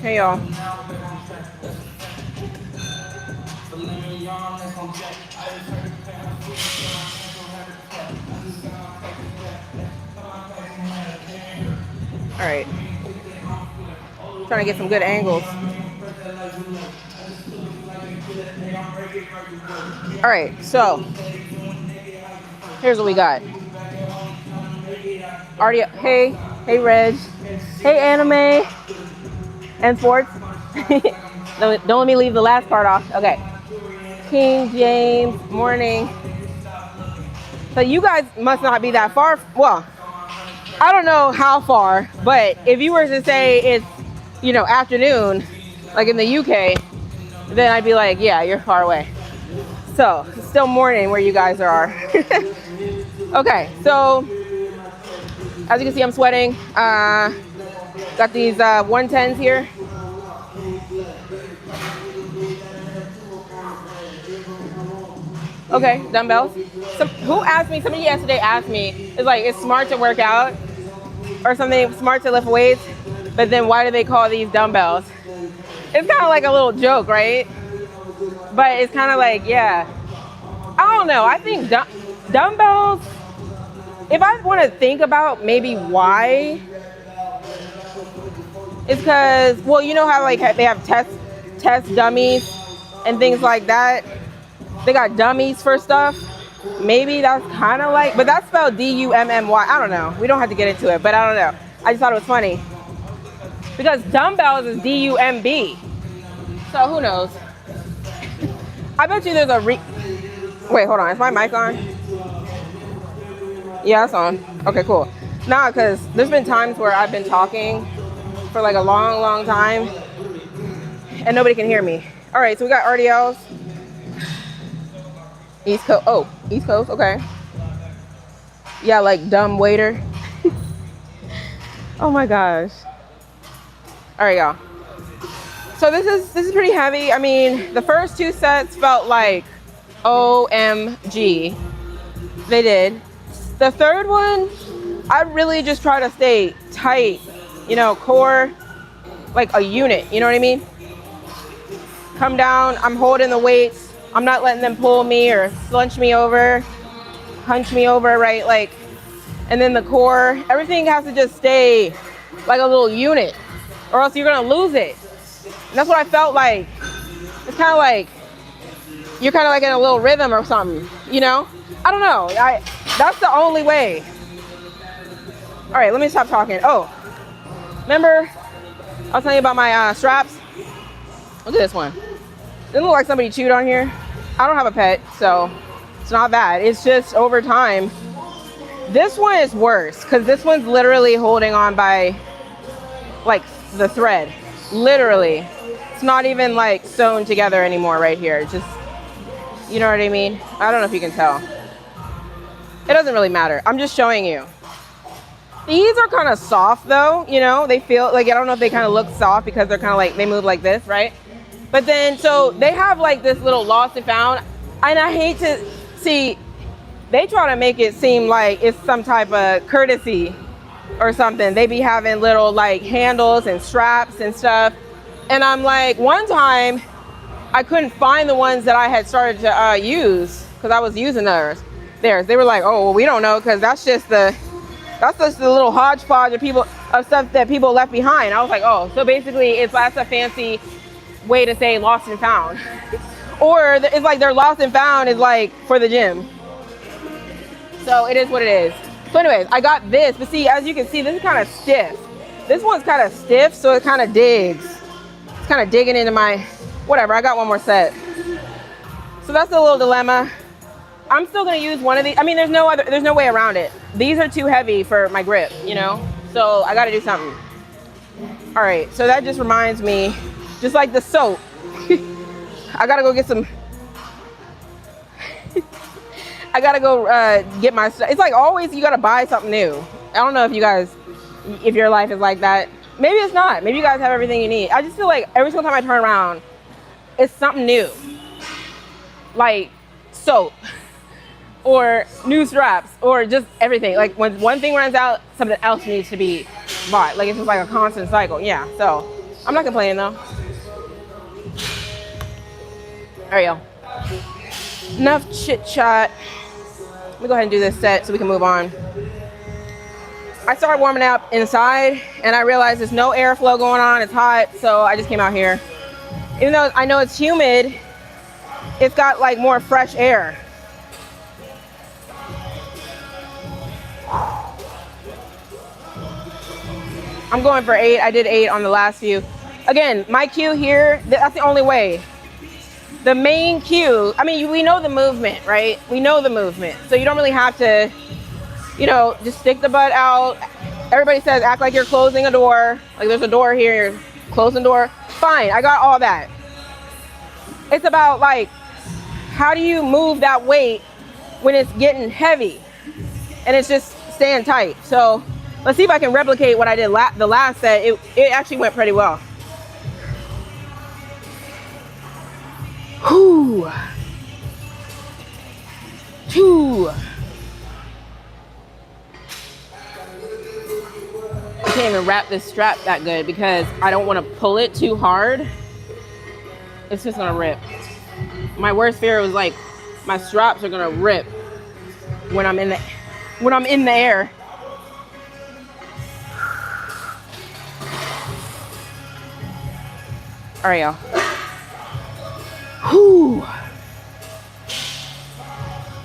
Hey y'all. All right. Trying to get some good angles. All right, so here's what we got. Hey Reg, hey Anime and Sports. Don't let me leave the last part off. Okay. King James, morning. So you guys must not be that far. Well, I don't know how far, but if you were to say it's, afternoon, like in the UK, then I'd be like, yeah, you're far away. So it's still morning where you guys are. Okay, so as you can see, I'm sweating. Got these 110s here. Okay, dumbbells. Somebody yesterday asked me, it's like, it's smart to work out or something, smart to lift weights, but then why do they call these dumbbells? It's kind of like a little joke, right? But it's kind of like, yeah, I don't know. I think dumbbells, if I want to think about maybe why, it's because, well, you know how like they have test dummies and things like that. They got dummies for stuff. Maybe that's kind of like, but that's spelled D-U-M-M-Y. I don't know. We don't have to get into it, but I don't know. I just thought it was funny. Because dumbbells is D-U-M-B. So who knows? I bet you there's a wait, hold on. Is my mic on? Yeah, it's on. Okay, cool. Nah, because there's been times where I've been talking for like a long, long time and nobody can hear me. All right, so we got RDLs. East Coast. Oh, East Coast. Okay. Yeah, like dumb waiter. Oh my gosh. All right, y'all. So this is pretty heavy. I mean, the first two sets felt like OMG. They did. The third one, I really just try to stay tight, core, like a unit, you know what I mean? Come down, I'm holding the weights. I'm not letting them pull me or hunch me over, right? Like, and then the core, everything has to just stay like a little unit or else you're gonna lose it. And that's what I felt like. It's kind of like, you're kind of like in a little rhythm or something, I don't know. That's the only way. All right, let me stop talking. Oh, remember I was telling you about my straps? Look at this one. Doesn't look like somebody chewed on here. I don't have a pet, so it's not bad. It's just over time. This one is worse because this one's literally holding on by like the thread. Literally. It's not even like sewn together anymore right here. It's just, you know what I mean? I don't know if you can tell. It doesn't really matter. I'm just showing you. These are kind of soft though, they feel like, I don't know if they kind of look soft because they're kind of like, they move like this, right? But then, so they have like this little lost and found, and I hate to see, they try to make it seem like it's some type of courtesy or something. They be having little like handles and straps and stuff. And I'm like, one time I couldn't find the ones that I had started to use because I was using theirs. They were like, oh, well, we don't know because that's just the little hodgepodge of stuff that people left behind. I was like, oh, so basically that's a fancy way to say lost and found. Or it's like their lost and found is like for the gym. So it is what it is. So anyways, I got this, but see, as you can see, this is kind of stiff. This one's kind of stiff, so it kind of digs. It's kind of digging into my, whatever, I got one more set. So that's a little dilemma. I'm still gonna use one of these. I mean, there's no way around it. These are too heavy for my grip, So I gotta do something. All right, so that just reminds me, just like the soap, I gotta go get some, I gotta go get my stuff. It's like always you gotta buy something new. I don't know if you guys if your life is like that. Maybe it's not. Maybe you guys have everything you need. I just feel like every single time I turn around, it's something new. Like soap or new straps or just everything. Like when one thing runs out, something else needs to be bought. Like it's just like a constant cycle. Yeah, so I'm not complaining though. There you go. Enough chit chat. Let me go ahead and do this set so we can move on. I started warming up inside and I realized there's no airflow going on. It's hot, so I just came out here. Even though I know it's humid, it's got like more fresh air. I'm going for 8. I did 8 on the last few. Again, my cue here, that's the only way. The main cue, I mean, we know the movement, right? We know the movement. So you don't really have to, you know, just stick the butt out. Everybody says act like you're closing a door. Like there's a door here, you're closing the door. Fine, I got all that. It's about like, how do you move that weight when it's getting heavy and it's just staying tight? So let's see if I can replicate what I did the last set. It actually went pretty well. Whew. 2. I can't even wrap this strap that good because I don't want to pull it too hard. It's just gonna rip. My worst fear was like my straps are gonna rip when I'm in the air. All right, y'all. Whew.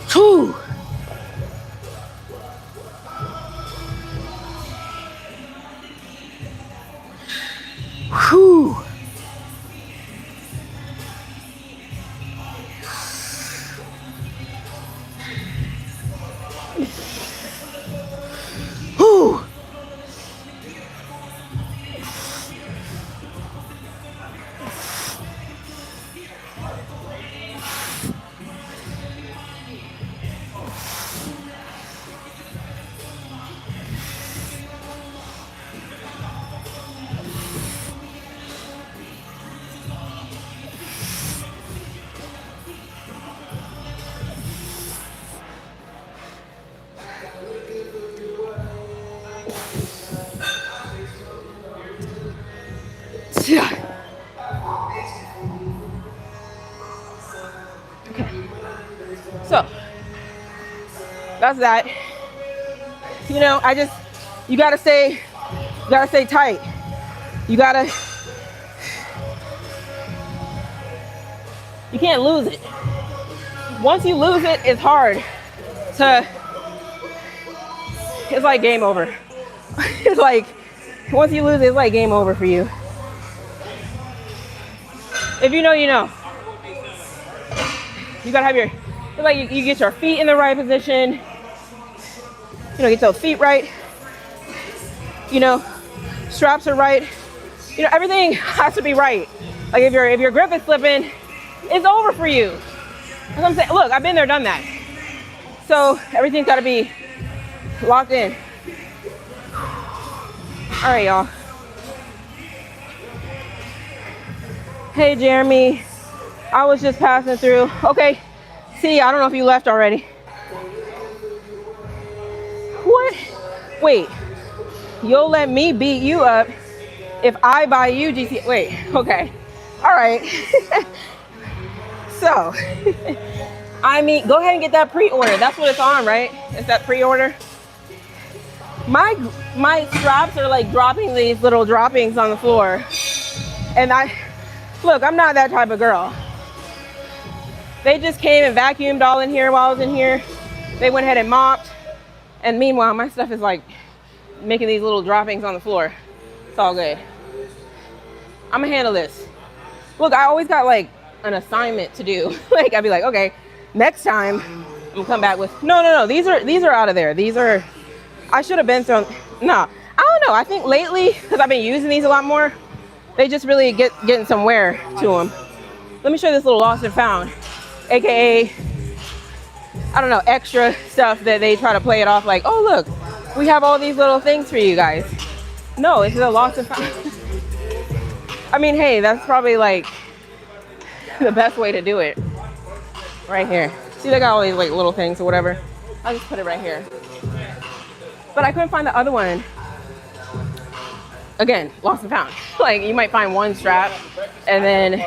2. Whew. Whew. Okay. So that's that. You know, you gotta stay tight. You can't lose it. Once you lose it, it's hard it's like game over. It's like, once you lose it, it's like game over for you. If you know, you know. You gotta have it's like you get your feet in the right position. You know, get those feet right. You know, straps are right. You know, everything has to be right. Like if your grip is slipping, it's over for you. That's what I'm saying. Look, I've been there, done that. So everything's gotta be locked in. All right, y'all. Hey, Jeremy. I was just passing through. Okay. See, I don't know if you left already. What? Wait. You'll let me beat you up if I buy you GC. Wait. Okay. All right. So, I mean, go ahead and get that pre-order. That's what it's on, right? It's that pre-order. My straps are like dropping these little droppings on the floor. And look, I'm not that type of girl. They just came and vacuumed all in here while I was in here. They went ahead and mopped. And meanwhile, my stuff is like making these little droppings on the floor. It's all good. I'm gonna handle this. Look, I always got like an assignment to do. Like I'd be like, okay, next time I'm gonna come back with, no, these are out of there. I should have been thrown, no, I don't know. I think lately, because I've been using these a lot more, they just really getting some wear to them. Let me show you this little lost and found, AKA, I don't know, extra stuff that they try to play it off like, oh look, we have all these little things for you guys. No, it's a lost and found. I mean, hey, that's probably like the best way to do it. Right here. See, they got all these like little things or whatever. I'll just put it right here. But I couldn't find the other one. Again, lost and found. Like, you might find one strap and then,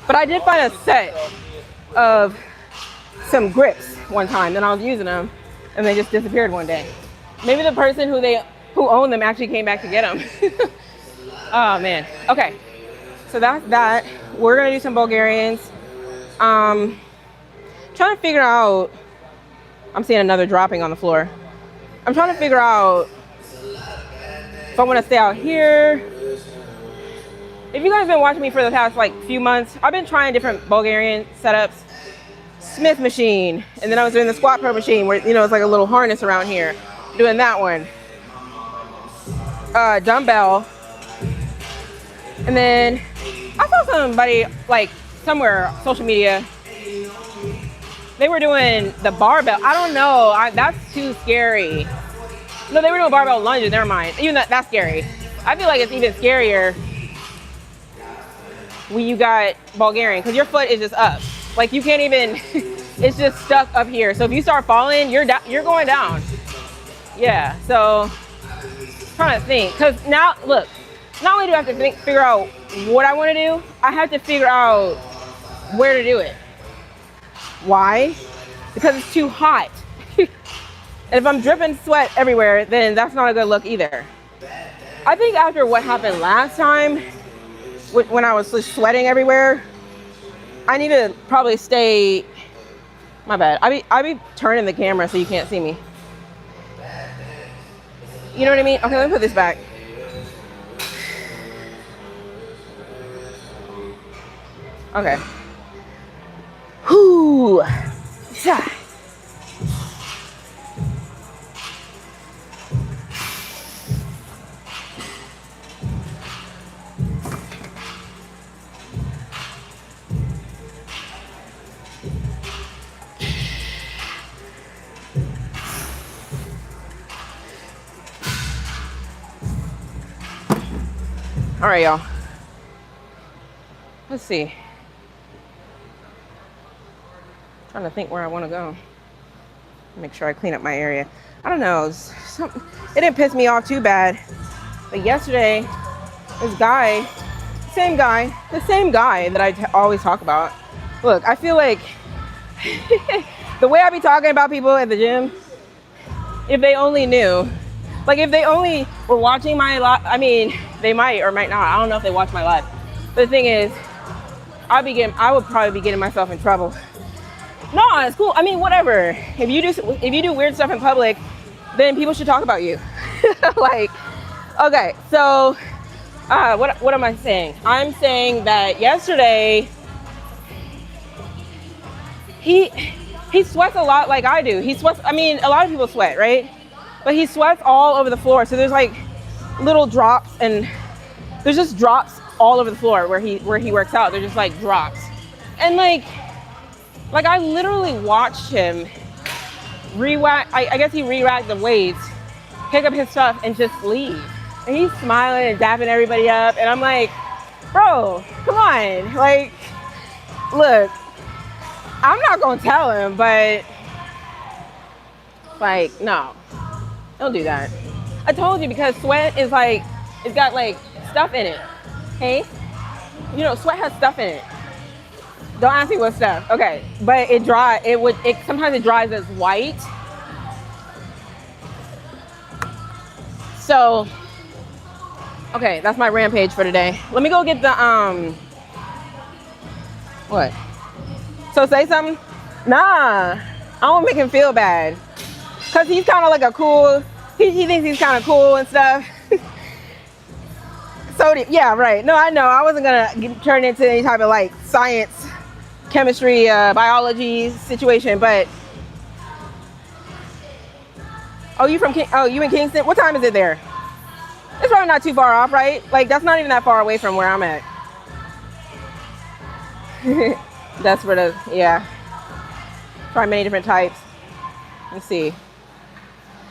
but I did find a set of some grips one time, then I was using them and they just disappeared one day. Maybe the person who owned them actually came back to get them. Oh man. Okay, so that's that. We're gonna do some Bulgarians. Trying to figure out, I'm seeing another dropping on the floor. I'm trying to figure out if I want to stay out here. If you guys have been watching me for the past like few months, I've been trying different Bulgarian setups. Smith machine, and then I was doing the squat pro machine where, you know, it's like a little harness around here. Doing that one. Dumbbell. And then I saw somebody like somewhere, social media, they were doing the barbell. I don't know, that's too scary. No, they were doing barbell lunges, never mind. Even that's scary. I feel like it's even scarier when you got Bulgarian, because your foot is just up. Like, you can't even, it's just stuck up here. So if you start falling, you're going down. Yeah, so trying to think, because now, look, not only do I have to figure out what I want to do, I have to figure out where to do it. Why? Because it's too hot. And if I'm dripping sweat everywhere, then that's not a good look either. I think after what happened last time, when I was just sweating everywhere, I need to probably stay, my bad. I be turning the camera so you can't see me. You know what I mean? Okay, let me put this back. Okay. Whoo. All right, y'all. Let's see. Trying to think where I want to go. Make sure I clean up my area. I don't know. It didn't piss me off too bad. But yesterday, this guy, the same guy that I always talk about. Look, I feel like the way I be talking about people at the gym, if they only knew, like if they only were watching my live, I mean, they might or might not. I don't know if they watch my live. But the thing is, I would probably be getting myself in trouble. No, it's cool. I mean, whatever. If you do weird stuff in public, then people should talk about you. Like, okay, so what am I saying? I'm saying that yesterday he sweats a lot like I do. He sweats. I mean, a lot of people sweat, right? But he sweats all over the floor. So there's like little drops, and there's just drops all over the floor where he works out. They're just like drops, and like I literally watched him I guess he re-racked the weights, pick up his stuff, and just leave. And he's smiling and dapping everybody up, and I'm like, bro, come on. Like, look, I'm not gonna tell him, but like, no, don't do that. I told you, because sweat is like, it's got like stuff in it. Hey, you know, sweat has stuff in it. Don't ask me what stuff. Okay, but sometimes it dries as white. So, okay, that's my rampage for today. Let me go get the what? So say something? Nah, I won't make him feel bad, cause he's kind of like a cool. He thinks he's kind of cool and stuff. So yeah, right. No, I know. I wasn't gonna turn into any type of like science, chemistry, biology situation, but you in Kingston? What time is it there? It's probably not too far off, right? Like, that's not even that far away from where I'm at. That's for the, yeah. Try many different types. Let's see.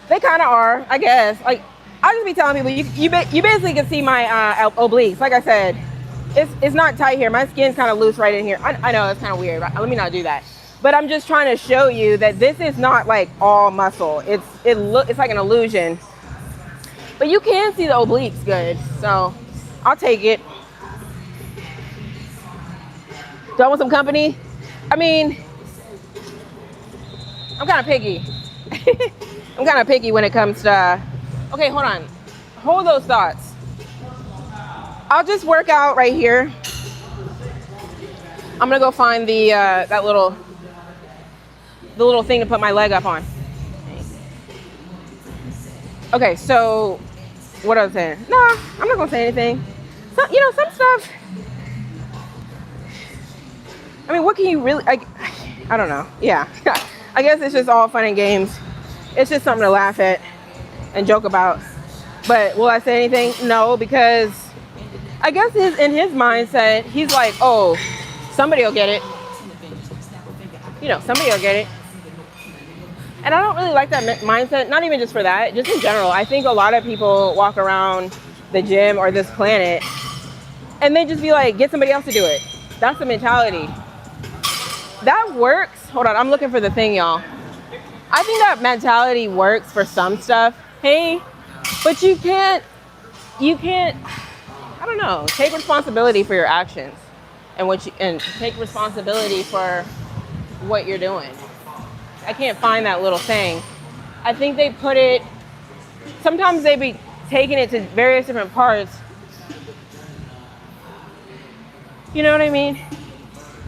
They kind of are, I guess. Like, I'll just be telling people, you basically can see my obliques. Like I said, it's not tight here. My skin's kind of loose right in here. I know it's kind of weird. Let me not do that. But I'm just trying to show you that this is not like all muscle. It's like an illusion. But you can see the obliques good, so I'll take it. Do I want some company? I mean, I'm kind of picky. I'm kind of picky when it comes to, okay, hold on. Hold those thoughts. I'll just work out right here. I'm gonna go find the little thing to put my leg up on. Okay, so what I was saying? Nah, I'm not gonna say anything. So, you know, some stuff. I mean, what can you really? I don't know. Yeah, I guess it's just all fun and games. It's just something to laugh at and joke about. But will I say anything? No, because I guess in his mindset, he's like, oh, somebody will get it. You know, somebody will get it. And I don't really like that mindset, not even just for that, just in general. I think a lot of people walk around the gym or this planet and they just be like, get somebody else to do it. That's the mentality. That works. Hold on, I'm looking for the thing, y'all. I think that mentality works for some stuff. Hey, but you can't, I don't know, take responsibility for your actions and take responsibility for what you're doing. I can't find that little thing. I think they put it, sometimes they be taking it to various different parts. You know what I mean?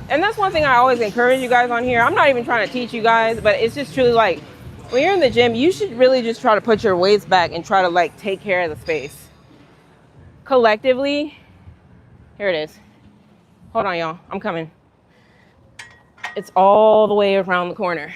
And that's one thing I always encourage you guys on here. I'm not even trying to teach you guys, but it's just truly like, when you're in the gym, you should really just try to put your weights back and try to like take care of the space. Collectively, here it is. Hold on, y'all, I'm coming. It's all the way around the corner.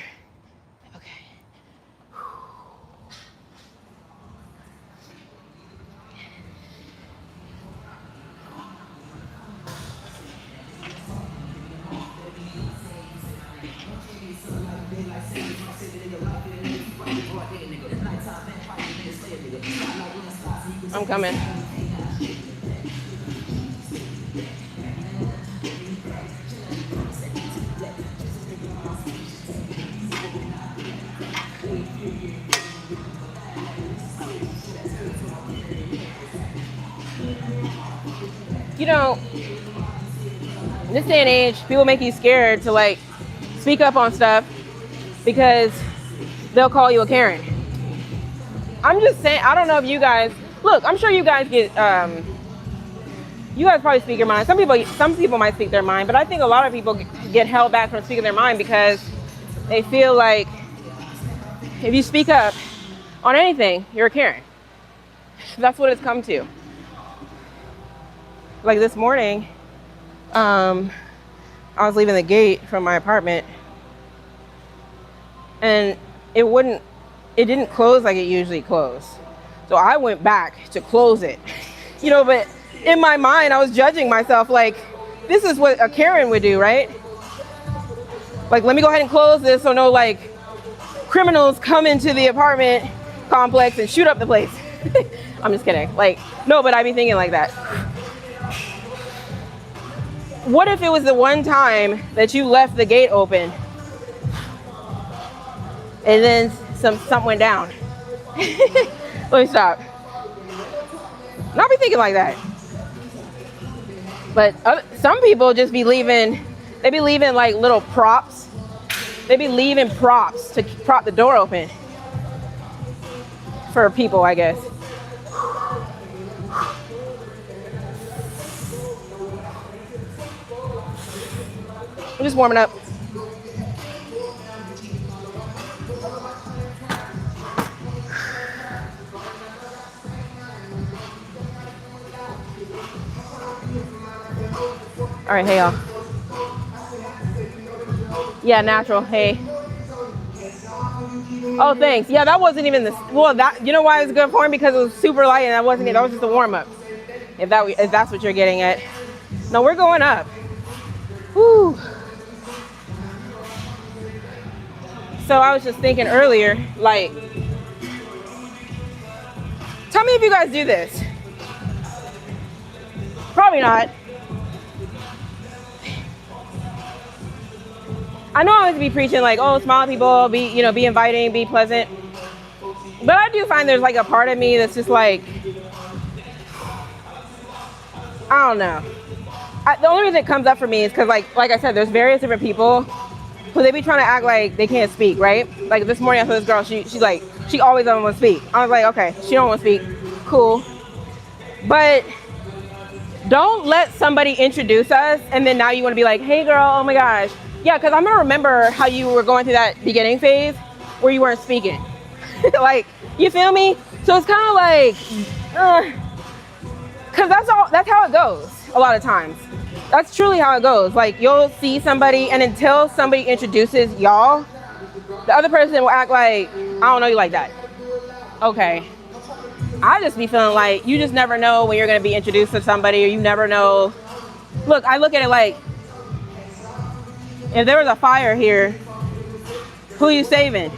I'm coming. You know, in this day and age, people make you scared to like speak up on stuff because they'll call you a Karen. I'm just saying, I don't know if you guys, look, I'm sure you guys get, you guys probably speak your mind. Some people might speak their mind, but I think a lot of people get held back from speaking their mind because they feel like if you speak up on anything, you're a Karen. That's what it's come to. Like this morning, I was leaving the gate from my apartment and it didn't close like it usually closed. So I went back to close it, you know, but in my mind, I was judging myself like, this is what a Karen would do, right? Like, let me go ahead and close this so no like criminals come into the apartment complex and shoot up the place. I'm just kidding. Like, no, but I'd be thinking like that. What if it was the one time that you left the gate open and then something went down? Let me stop. Not be thinking like that. But some people just be leaving, they be leaving like little props. They be leaving props to prop the door open for people, I guess. I'm just warming up. All right, hey y'all. Yeah, natural, hey. Oh, thanks. Yeah, that wasn't even you know why it was good for me? Because it was super light and that wasn't it. That was just a warm up. If that's what you're getting at. No, we're going up. Whew. So I was just thinking earlier, like, tell many of you guys do this? Probably not. I know I always be preaching like, oh, smile at people, be inviting, be pleasant. But I do find there's like a part of me that's just like, I don't know. The only reason it comes up for me is because like I said, there's various different people who they be trying to act like they can't speak, right? Like this morning I saw this girl, she's like, she always doesn't want to speak. I was like, okay, she don't want to speak, cool. But don't let somebody introduce us and then now you want to be like, hey girl, oh my gosh. Yeah, because I'm going to remember how you were going through that beginning phase where you weren't speaking. Like, you feel me? So it's kind of like, because that's how it goes a lot of times. That's truly how it goes. Like, you'll see somebody and until somebody introduces y'all, the other person will act like, I don't know you like that. Okay. I just be feeling like you just never know when you're going to be introduced to somebody, or you never know. Look, I look at it like, if there was a fire here, who are you saving?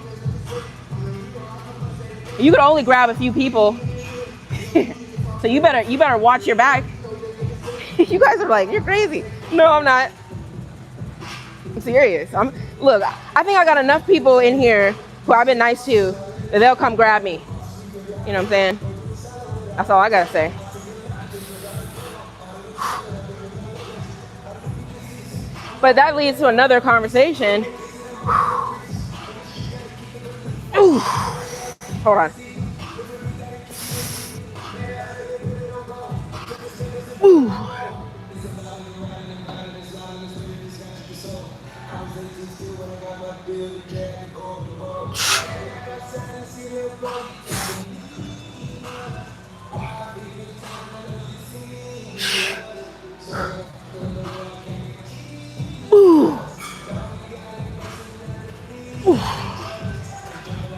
You could only grab a few people. So you better watch your back. You guys are like, you're crazy. No, I'm not. I'm serious. Look, I think I got enough people in here who I've been nice to that they'll come grab me. You know what I'm saying? That's all I gotta say. But that leads to another conversation. Ooh. Hold on. Ooh. Ooh. Ooh.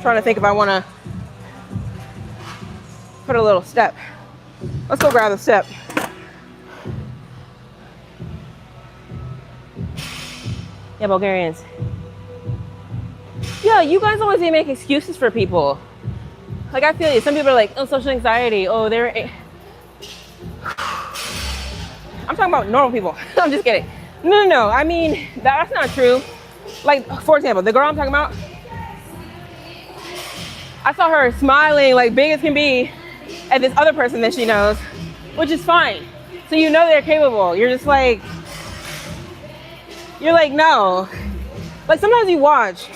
Trying to think if I want to put a little step. Let's go grab the step. Yeah, Bulgarians. Yeah, you guys always make excuses for people. Like, I feel you. Some people are like, oh, social anxiety. Oh, they're... I'm talking about normal people. I'm just kidding. No. I mean, that's not true. Like, for example, the girl I'm talking about, I saw her smiling like big as can be at this other person that she knows, which is fine. So you know they're capable. You're just like, no. Like sometimes you watch,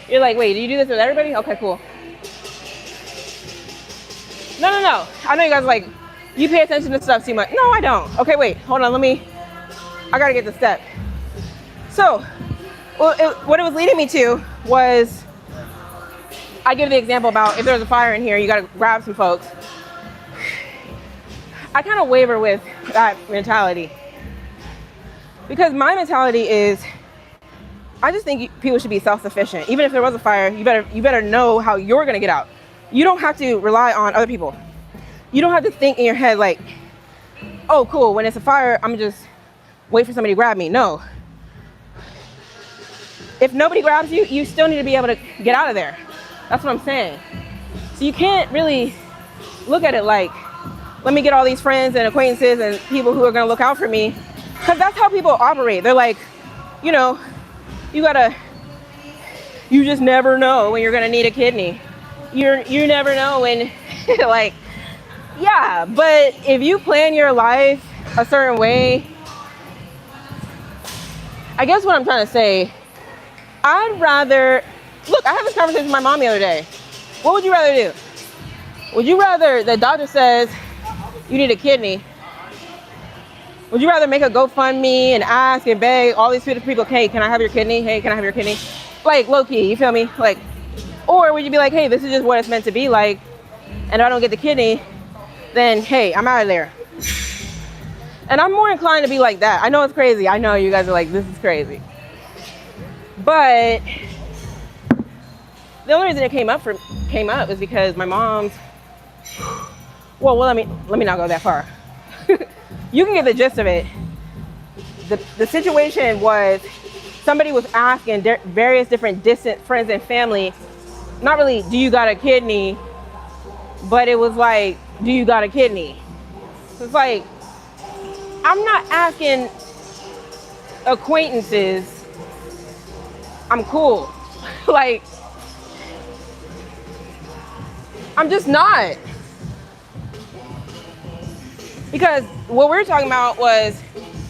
you're like, wait, do you do this with everybody? Okay, cool. No. I know you guys are like, you pay attention to stuff too much. No, I don't. Okay, wait, hold on, I gotta get the step. So, what it was leading me to was, I give the example about if there's a fire in here, you gotta grab some folks. I kind of waver with that mentality. Because my mentality is, I just think people should be self-sufficient. Even if there was a fire, you better know how you're gonna get out. You don't have to rely on other people. You don't have to think in your head like, oh cool, when it's a fire, I'm gonna just wait for somebody to grab me. No. If nobody grabs you, you still need to be able to get out of there. That's what I'm saying. So you can't really look at it like, let me get all these friends and acquaintances and people who are gonna look out for me. Because that's how people operate. They're like, you just never know when you're gonna need a kidney. You never know when, like, yeah, but if you plan your life a certain way, I guess what I'm trying to say, I'd rather, look, I had this conversation with my mom the other day. What would you rather do? Would you rather the doctor says you need a kidney? Would you rather make a GoFundMe and ask and beg all these people, hey, can I have your kidney? Hey, can I have your kidney? Like, low key, you feel me? Like, or would you be like, hey, this is just what it's meant to be like, and if I don't get the kidney, then hey, I'm out of there. And I'm more inclined to be like that. I know it's crazy. I know you guys are like, this is crazy. But the only reason it came up is because my mom's, well, let me not go that far. You can get the gist of it. The situation was somebody was asking various different distant friends and family, not really, do you got a kidney? But it was like, do you got a kidney? So it's like, I'm not asking acquaintances. I'm cool. Like, I'm just not. Because what we were talking about was,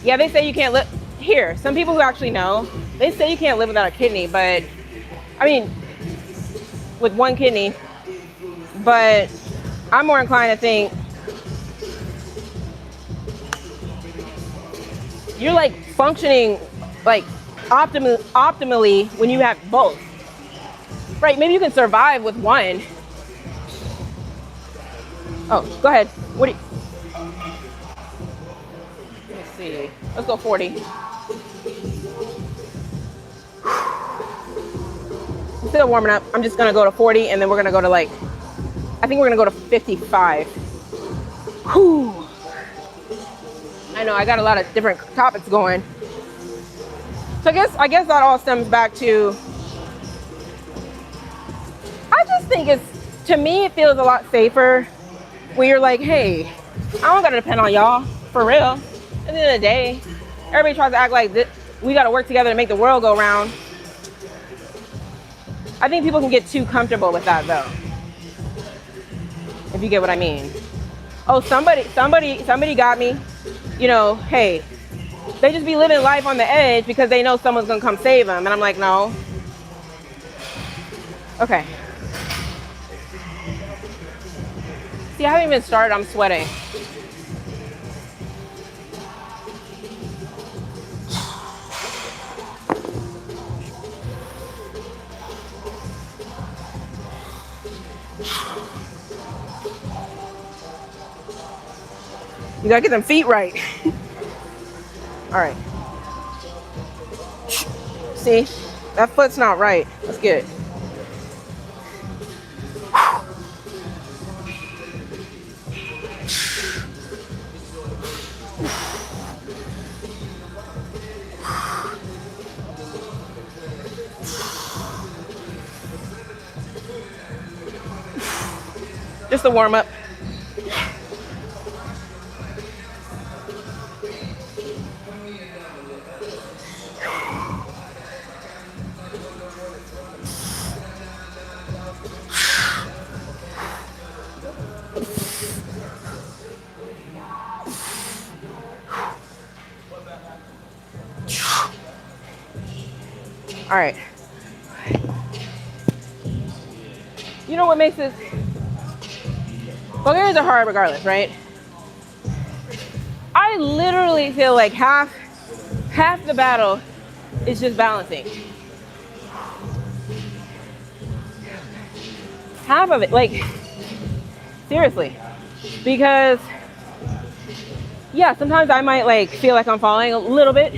yeah, they say you can't live here. Some people who actually know, they say you can't live without a kidney, but I mean, with one kidney, but I'm more inclined to think you're like functioning like optimally when you have both. Right, maybe you can survive with one. Oh, go ahead. What do you... Let's see. Let's go 40. I'm still warming up. I'm just gonna go to 40 and then we're gonna go to like, I think we're gonna go to 55. Whew. I know I got a lot of different topics going. So I guess that all stems back to, I just think to me, it feels a lot safer when you're like, hey, I don't gotta depend on y'all, for real. At the end of the day, everybody tries to act like we gotta work together to make the world go round. I think people can get too comfortable with that though. If you get what I mean. Oh, somebody got me. You know, hey, they just be living life on the edge because they know someone's gonna come save them. And I'm like, no. Okay. See, I haven't even started, I'm sweating. You gotta get them feet right. All right. See, that foot's not right. That's good. Just a warm up. All right. You know what makes this? Bulgarians are hard regardless, right? I literally feel like half the battle is just balancing. Half of it, like, seriously. Because, yeah, sometimes I might like feel like I'm falling a little bit.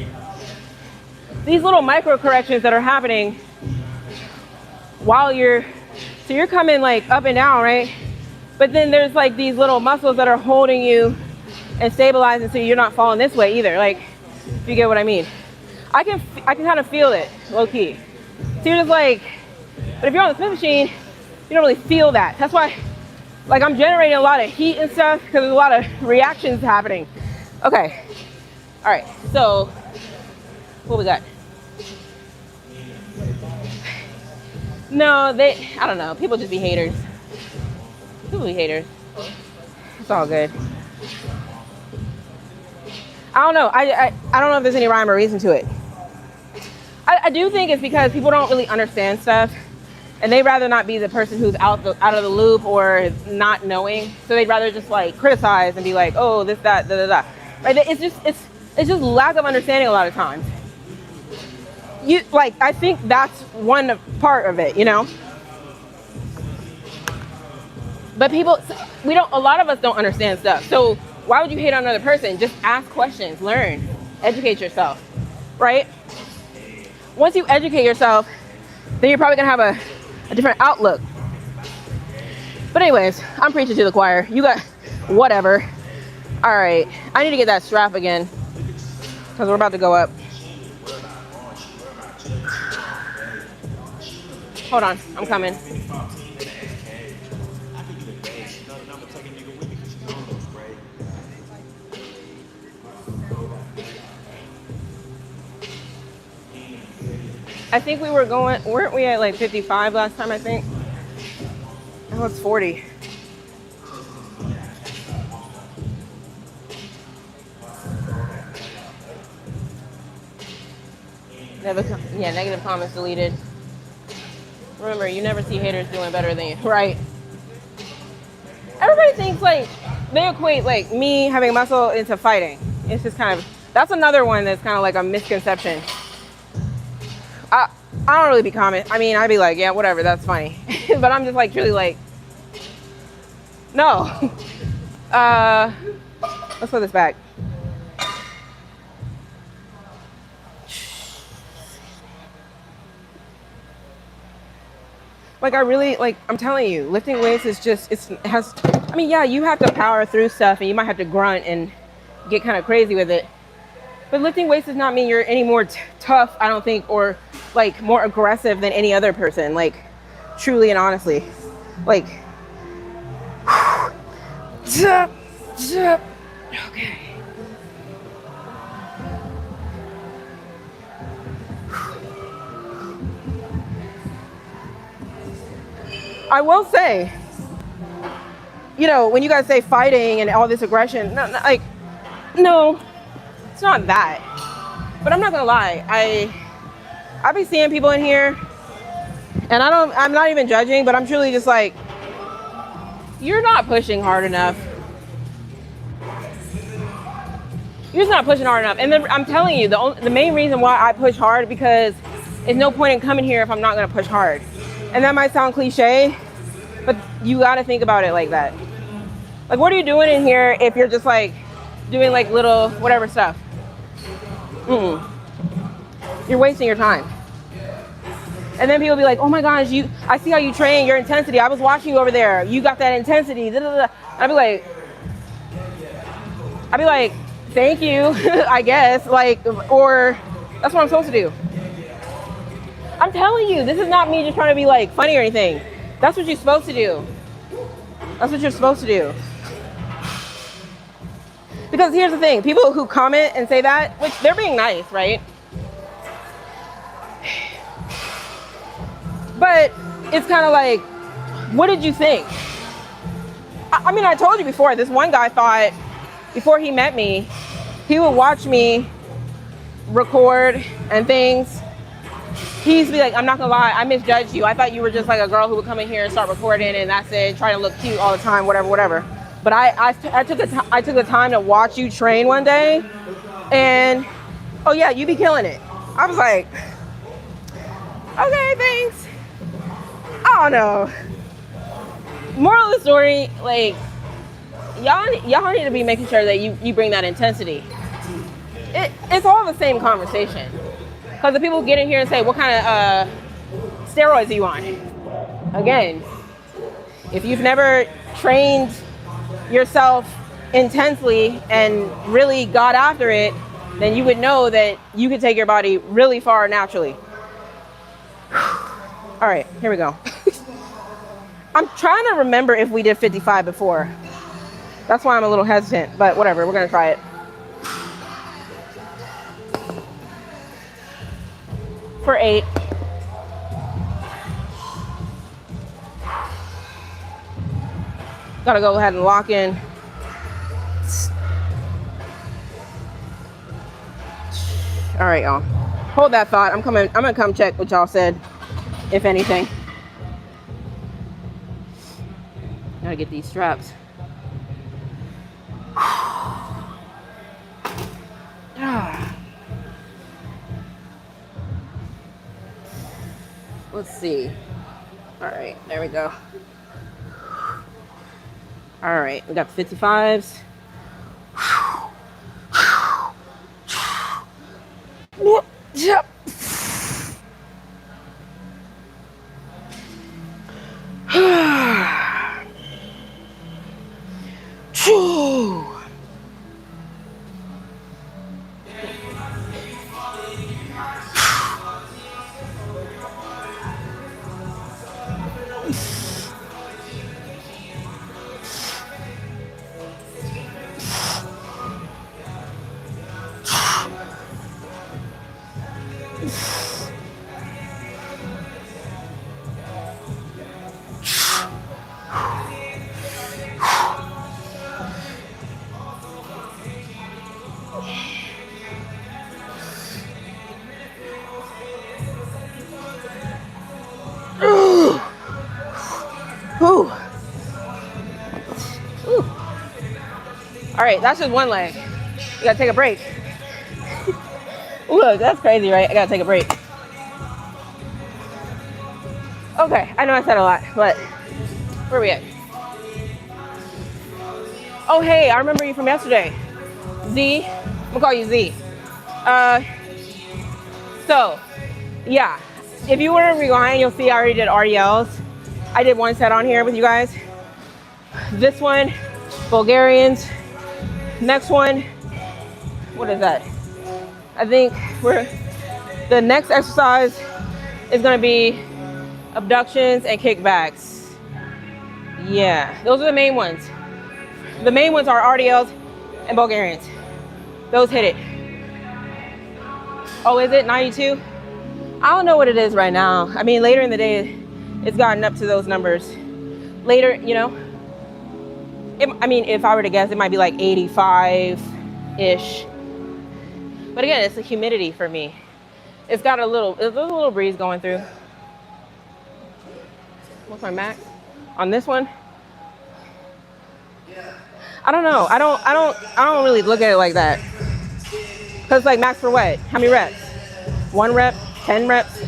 These little micro corrections that are happening while you're coming like up and down, right? But then there's like these little muscles that are holding you and stabilizing so you're not falling this way either. Like, if you get what I mean. I can kind of feel it, low key. So you're just like, but if you're on the Smith machine, you don't really feel that. That's why, like, I'm generating a lot of heat and stuff because there's a lot of reactions happening. Okay. All right. So, what we got? No, I don't know. People just be haters. People be haters. It's all good. I don't know. I don't know if there's any rhyme or reason to it. I do think it's because people don't really understand stuff, and they'd rather not be the person who's out of the loop or not knowing. So they'd rather just like criticize and be like, oh, this, that, da, da, da. Right? It's just lack of understanding a lot of times. I think that's one part of it, you know. But a lot of us don't understand stuff. So why would you hate on another person? Just ask questions, learn, educate yourself, right? Once you educate yourself, then you're probably gonna have a different outlook. But anyways, I'm preaching to the choir. You got whatever. All right, I need to get that strap again because we're about to go up. Hold on, I'm coming. I think we were going, weren't we at like 55 last time, I think? That was 40. Yeah, negative comments deleted. Remember, you never see haters doing better than you, right? Everybody thinks like, they equate like me having muscle into fighting. It's just kind of, that's another one that's kind of like a misconception. I don't really be comment. I mean, I'd be like, yeah, whatever, that's funny. But I'm just like, truly like, no. Let's put this back. Like I really, like I'm telling you, lifting weights is just, it has, I mean, yeah, you have to power through stuff and you might have to grunt and get kind of crazy with it. But lifting weights does not mean you're any more tough, I don't think, or like more aggressive than any other person, like truly and honestly. Like, zip, zip. Okay. I will say, you know, when you guys say fighting and all this aggression, like, no, it's not that. But I'm not gonna lie, I be seeing people in here, and I'm not even judging, but I'm truly just like, you're not pushing hard enough. You're just not pushing hard enough. And then I'm telling you, the main reason why I push hard, because there's no point in coming here if I'm not gonna push hard. And that might sound cliche, but you gotta think about it like that. Like, what are you doing in here if you're just like doing like little whatever stuff? You're wasting your time. And then people be like, oh my gosh, I see how you train, your intensity. I was watching you over there. You got that intensity. I'd be like, thank you, I guess. Like, or that's what I'm supposed to do. I'm telling you, this is not me just trying to be like funny or anything. That's what you're supposed to do. That's what you're supposed to do. Because here's the thing, people who comment and say that, which they're being nice, right? But it's kind of like, what did you think? I mean, I told you before, this one guy thought, before he met me, he would watch me record and things. He used to be like, I'm not gonna lie, I misjudged you. I thought you were just like a girl who would come in here and start recording and that's it, try to look cute all the time, whatever. But I took the time to watch you train one day, and oh yeah, you be killing it. I was like, okay, thanks. I don't know. Moral of the story, like, y'all need to be making sure that you bring that intensity. It's all the same conversation. Because the people get in here and say, what kind of steroids are you on? Again, if you've never trained yourself intensely and really got after it, then you would know that you could take your body really far naturally. All right, here we go. I'm trying to remember if we did 55 before. That's why I'm a little hesitant, but whatever, we're gonna try it. For 8. Gotta go ahead and lock in. All right, y'all. Hold that thought. I'm gonna come check what y'all said, if anything. Gotta get these straps. Let's see. All right, there we go. All right, we got the 55s. Yep. right, that's just one leg. You gotta take a break. Look, that's crazy, right? I gotta take a break. Okay, I know I said a lot, but where are we at? Oh, hey, I remember you from yesterday. Z, I'm gonna call you Z. So, yeah, if you were to rewind, you'll see I already did RDLs. I did one set on here with you guys. This one, Bulgarians. Next one, what is that? I think the next exercise is gonna be abductions and kickbacks. Yeah, those are the main ones. The main ones are RDLs and Bulgarians. Those hit it. Oh, is it 92? I don't know what it is right now. I mean, later in the day, it's gotten up to those numbers. Later, you know, I mean, if I were to guess, it might be like 85-ish. But again, it's the humidity for me. It's got a little breeze going through. What's my max on this one? I don't know. I don't really look at it like that. Cause like max for what? How many reps? 1 rep? 10 reps?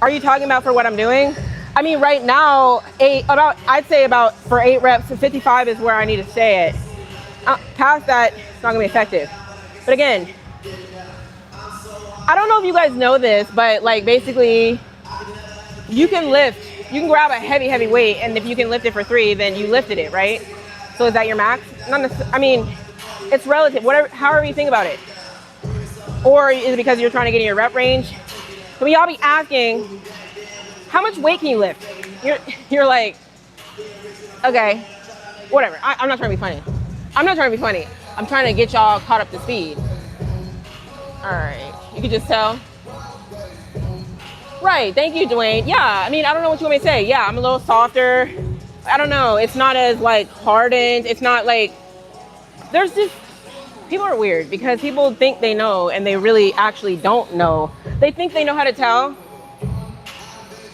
Are you talking about for what I'm doing? I mean, right now, I'd say about for 8 reps, 55 is where I need to stay at. Past that, it's not gonna be effective. But again, I don't know if you guys know this, but like basically, you can grab a heavy weight, and if you can lift it for 3, then you lifted it, right? So is that your max? Not necessarily. I mean, it's relative. Whatever, however you think about it. Or is it because you're trying to get in your rep range? So we all be asking, how much weight can you lift? You're like, okay, whatever. I'm not trying to be funny. I'm not trying to be funny. I'm trying to get y'all caught up to speed. All right, you can just tell. Right, thank you, Dwayne. Yeah, I mean, I don't know what you want me to say. Yeah, I'm a little softer. I don't know, it's not as like hardened. It's not like, there's just, people are weird because people think they know and they really actually don't know. They think they know how to tell,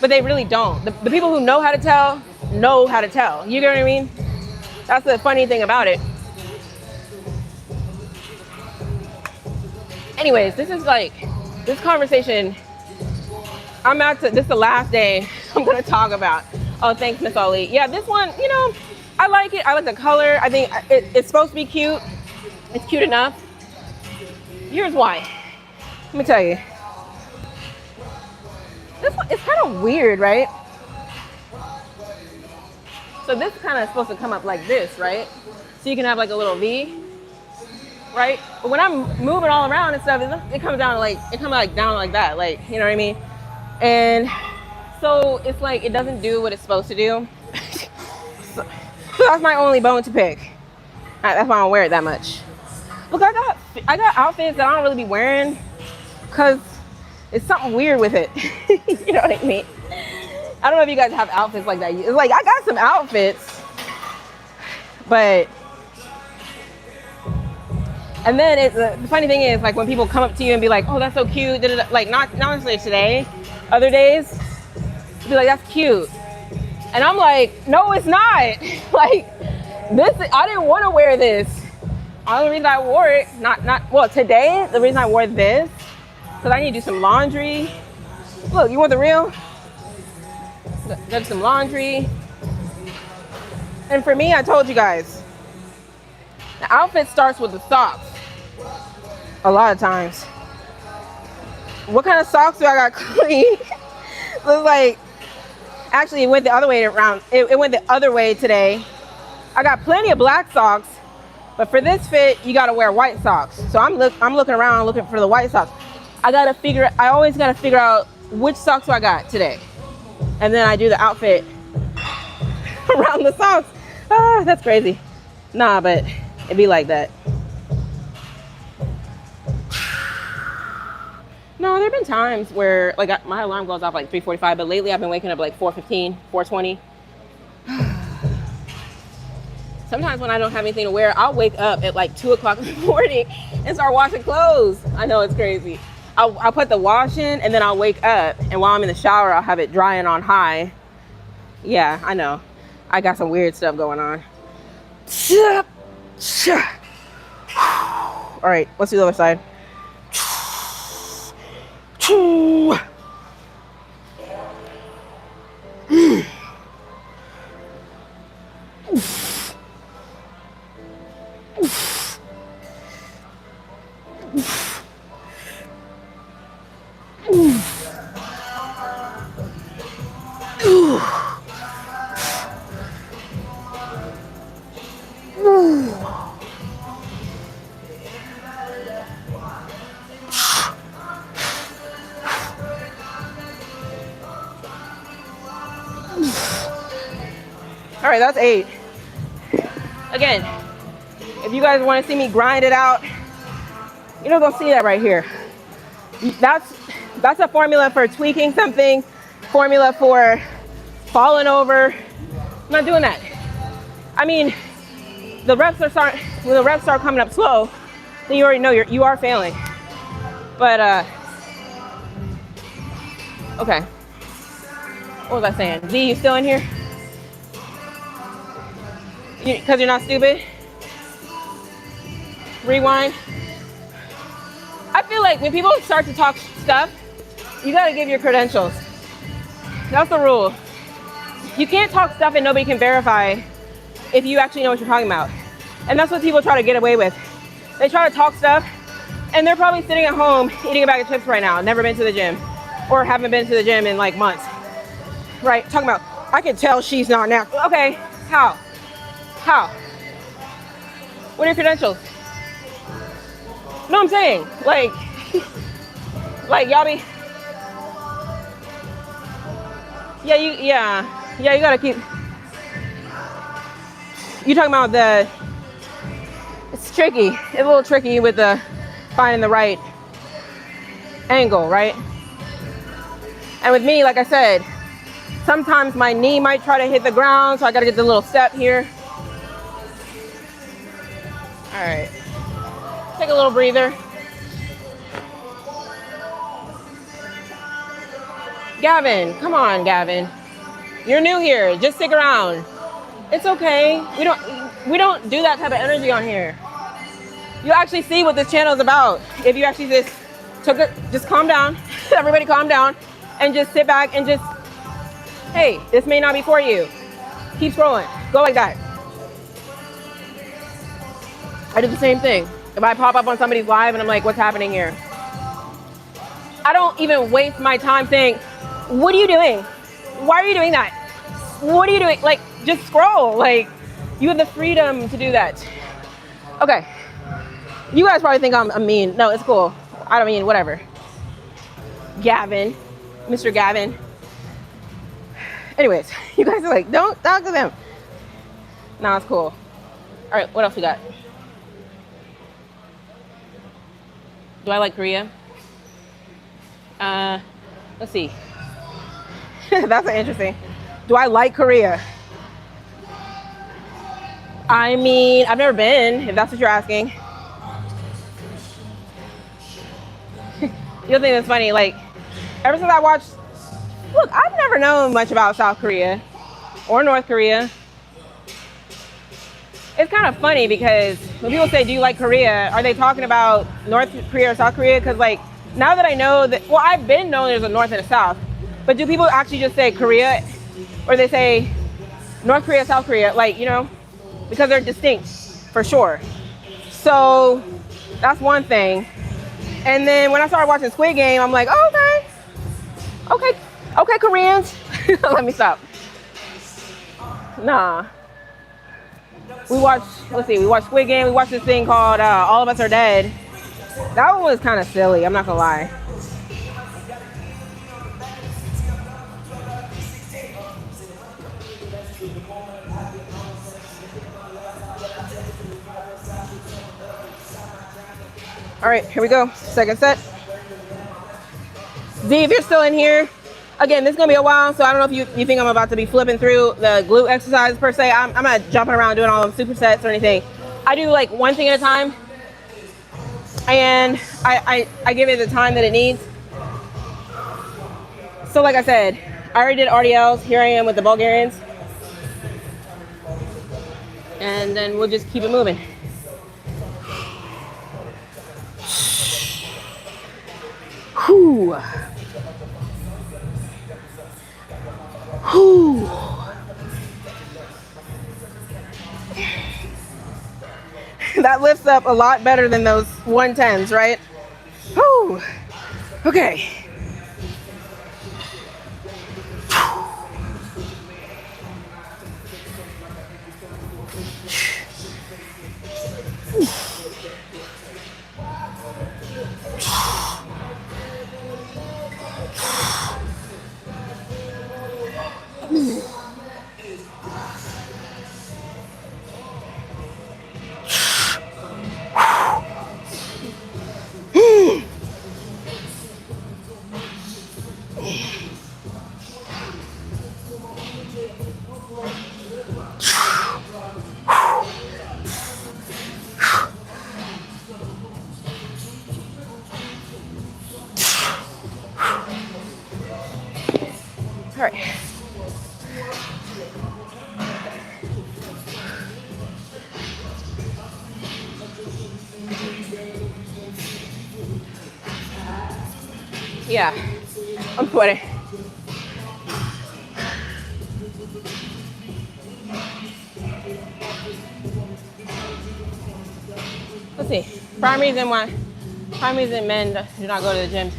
but they really don't. The people who know how to tell, know how to tell. You get what I mean? That's the funny thing about it. Anyways, this is like, this conversation, this is the last day I'm gonna talk about. Oh, thanks, Miss Ali. Yeah, this one, you know, I like it. I like the color. I think it's supposed to be cute. It's cute enough. Here's why. Let me tell you. This one, it's kind of weird, right? So this kind of supposed to come up like this, right? So you can have like a little V, right? But when I'm moving all around and stuff, it comes down down like that, like, you know what I mean? And so it's like, it doesn't do what it's supposed to do. So that's my only bone to pick. That's why I don't wear it that much. Look, I got outfits that I don't really be wearing because it's something weird with it. You know what I mean? I don't know if you guys have outfits like that. It's like, I got some outfits, but, and then the funny thing is, like, when people come up to you and be like, oh, that's so cute, like, not necessarily today, other days, be like, that's cute. And I'm like, no, it's not. Like, this, I didn't want to wear this. The only reason I wore it, well, today, the reason I wore this, because I need to do some laundry. Look, you want the real? Got some laundry. And for me, I told you guys, the outfit starts with the socks. A lot of times. What kind of socks do I got clean? So it's like, actually, it went the other way around. It went the other way today. I got plenty of black socks, but for this fit, you gotta wear white socks. So I'm looking around looking for the white socks. I always gotta figure out which socks I got today. And then I do the outfit around the socks. Ah, that's crazy. Nah, but it'd be like that. No, there have been times where like my alarm goes off like 3:45, but lately I've been waking up like 4:15, 4:20. Sometimes when I don't have anything to wear, I'll wake up at like 2 o'clock in the morning and start washing clothes. I know, it's crazy. I'll put the wash in and then I'll wake up, and while I'm in the shower, I'll have it drying on high. Yeah, I know. I got some weird stuff going on. All right, let's do the other side. All right, that's 8. Again, if you guys want to see me grind it out, you're not gonna see that right here. That's a formula for tweaking something, formula for falling over. I'm not doing that. I mean, when the reps start coming up slow, then you already know you are failing. But okay. What was I saying? Z, you still in here? Because you're not stupid? Rewind. I feel like when people start to talk stuff, you gotta give your credentials. That's the rule. You can't talk stuff and nobody can verify if you actually know what you're talking about. And that's what people try to get away with. They try to talk stuff and they're probably sitting at home eating a bag of chips right now, never been to the gym or haven't been to the gym in like months. Right, talking about, I can tell she's not natural. Okay, how? How? What are your credentials? No, I'm saying, like y'all be, yeah, you gotta keep, you talking about it's tricky. It's a little tricky with the finding the right angle, right? And with me, like I said, sometimes my knee might try to hit the ground, so I gotta get the little step here. All right, take a little breather. Gavin, come on, Gavin. You're new here, just stick around. It's okay, we don't do that type of energy on here. You'll actually see what this channel is about if you actually just calm down. Everybody calm down and just sit back and just, hey, this may not be for you. Keep scrolling, go like that. I do the same thing. If I pop up on somebody's live and I'm like, what's happening here? I don't even waste my time saying, what are you doing? Why are you doing that? What are you doing? Like, just scroll. Like, you have the freedom to do that. Okay. You guys probably think I'm mean. No, it's cool. I don't mean, whatever. Gavin, Mr. Gavin. Anyways, you guys are like, don't talk to them. Nah, it's cool. All right, what else we got? Do I like Korea? Let's see. That's interesting. Do I like Korea? I mean, I've never been, if that's what you're asking. You'll think that's funny, like, ever since I watched, look, I've never known much about South Korea or North Korea. It's kind of funny because when people say, do you like Korea? Are they talking about North Korea or South Korea? Because like, now that I know that, well, I've been known there's a North and a South, but do people actually just say Korea? Or they say North Korea, South Korea, like, you know, because they're distinct for sure. So that's one thing. And then when I started watching Squid Game, I'm like, oh, okay, Koreans. Let me stop. Nah. We watched Squid Game. We watched this thing called All of Us Are Dead. That one was kind of silly, I'm not gonna lie. All right, here we go, second set. Z, if you're still in here, again, this is gonna be a while, so I don't know if you think I'm about to be flipping through the glute exercises per se. I'm not jumping around doing all them supersets or anything. I do like one thing at a time, and I give it the time that it needs. So like I said, I already did RDLs. Here I am with the Bulgarians. And then we'll just keep it moving. Whew. Whew. That lifts up a lot better than those 110s, right? Whew. Okay. All right. Yeah, I'm sweating. Let's see. Prime reason men do not go to the gym.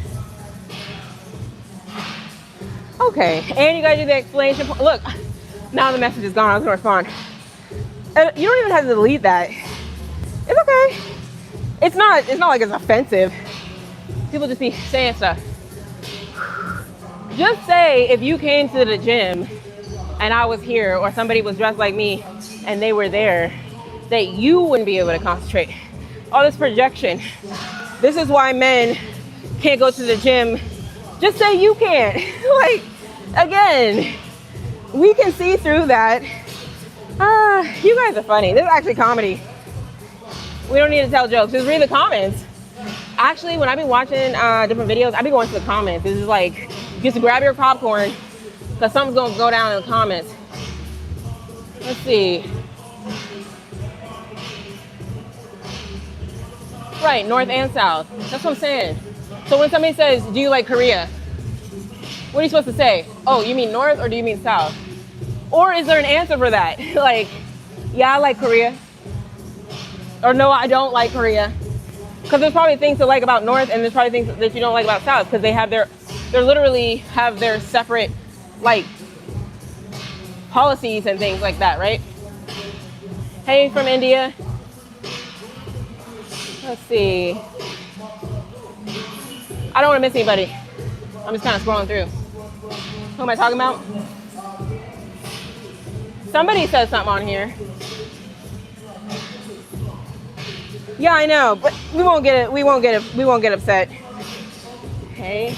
Okay, and you gotta do the explanation. Look, now the message is gone. I was gonna respond. You don't even have to delete that. It's okay. It's not like it's offensive. People just be saying stuff. Just say if you came to the gym and I was here, or somebody was dressed like me and they were there, that you wouldn't be able to concentrate. All this projection. This is why men can't go to the gym. Just say you can't. Like, again, we can see through that. You guys are funny. This is actually comedy. We don't need to tell jokes. Just read the comments. Actually, when I've been watching different videos, I've been going to the comments. It's just like, just grab your popcorn, because something's going to go down in the comments. Let's see. Right, North and South. That's what I'm saying. So when somebody says, do you like Korea? What are you supposed to say? Oh, you mean North or do you mean South? Or is there an answer for that? Like, yeah, I like Korea. Or no, I don't like Korea. Because there's probably things to like about North, and there's probably things that you don't like about South, because they literally have their separate, like, policies and things like that, right? Hey, from India. Let's see. I don't want to miss anybody. I'm just kind of scrolling through. Who am I talking about? Somebody said something on here. Yeah, I know, but we won't get upset. Hey.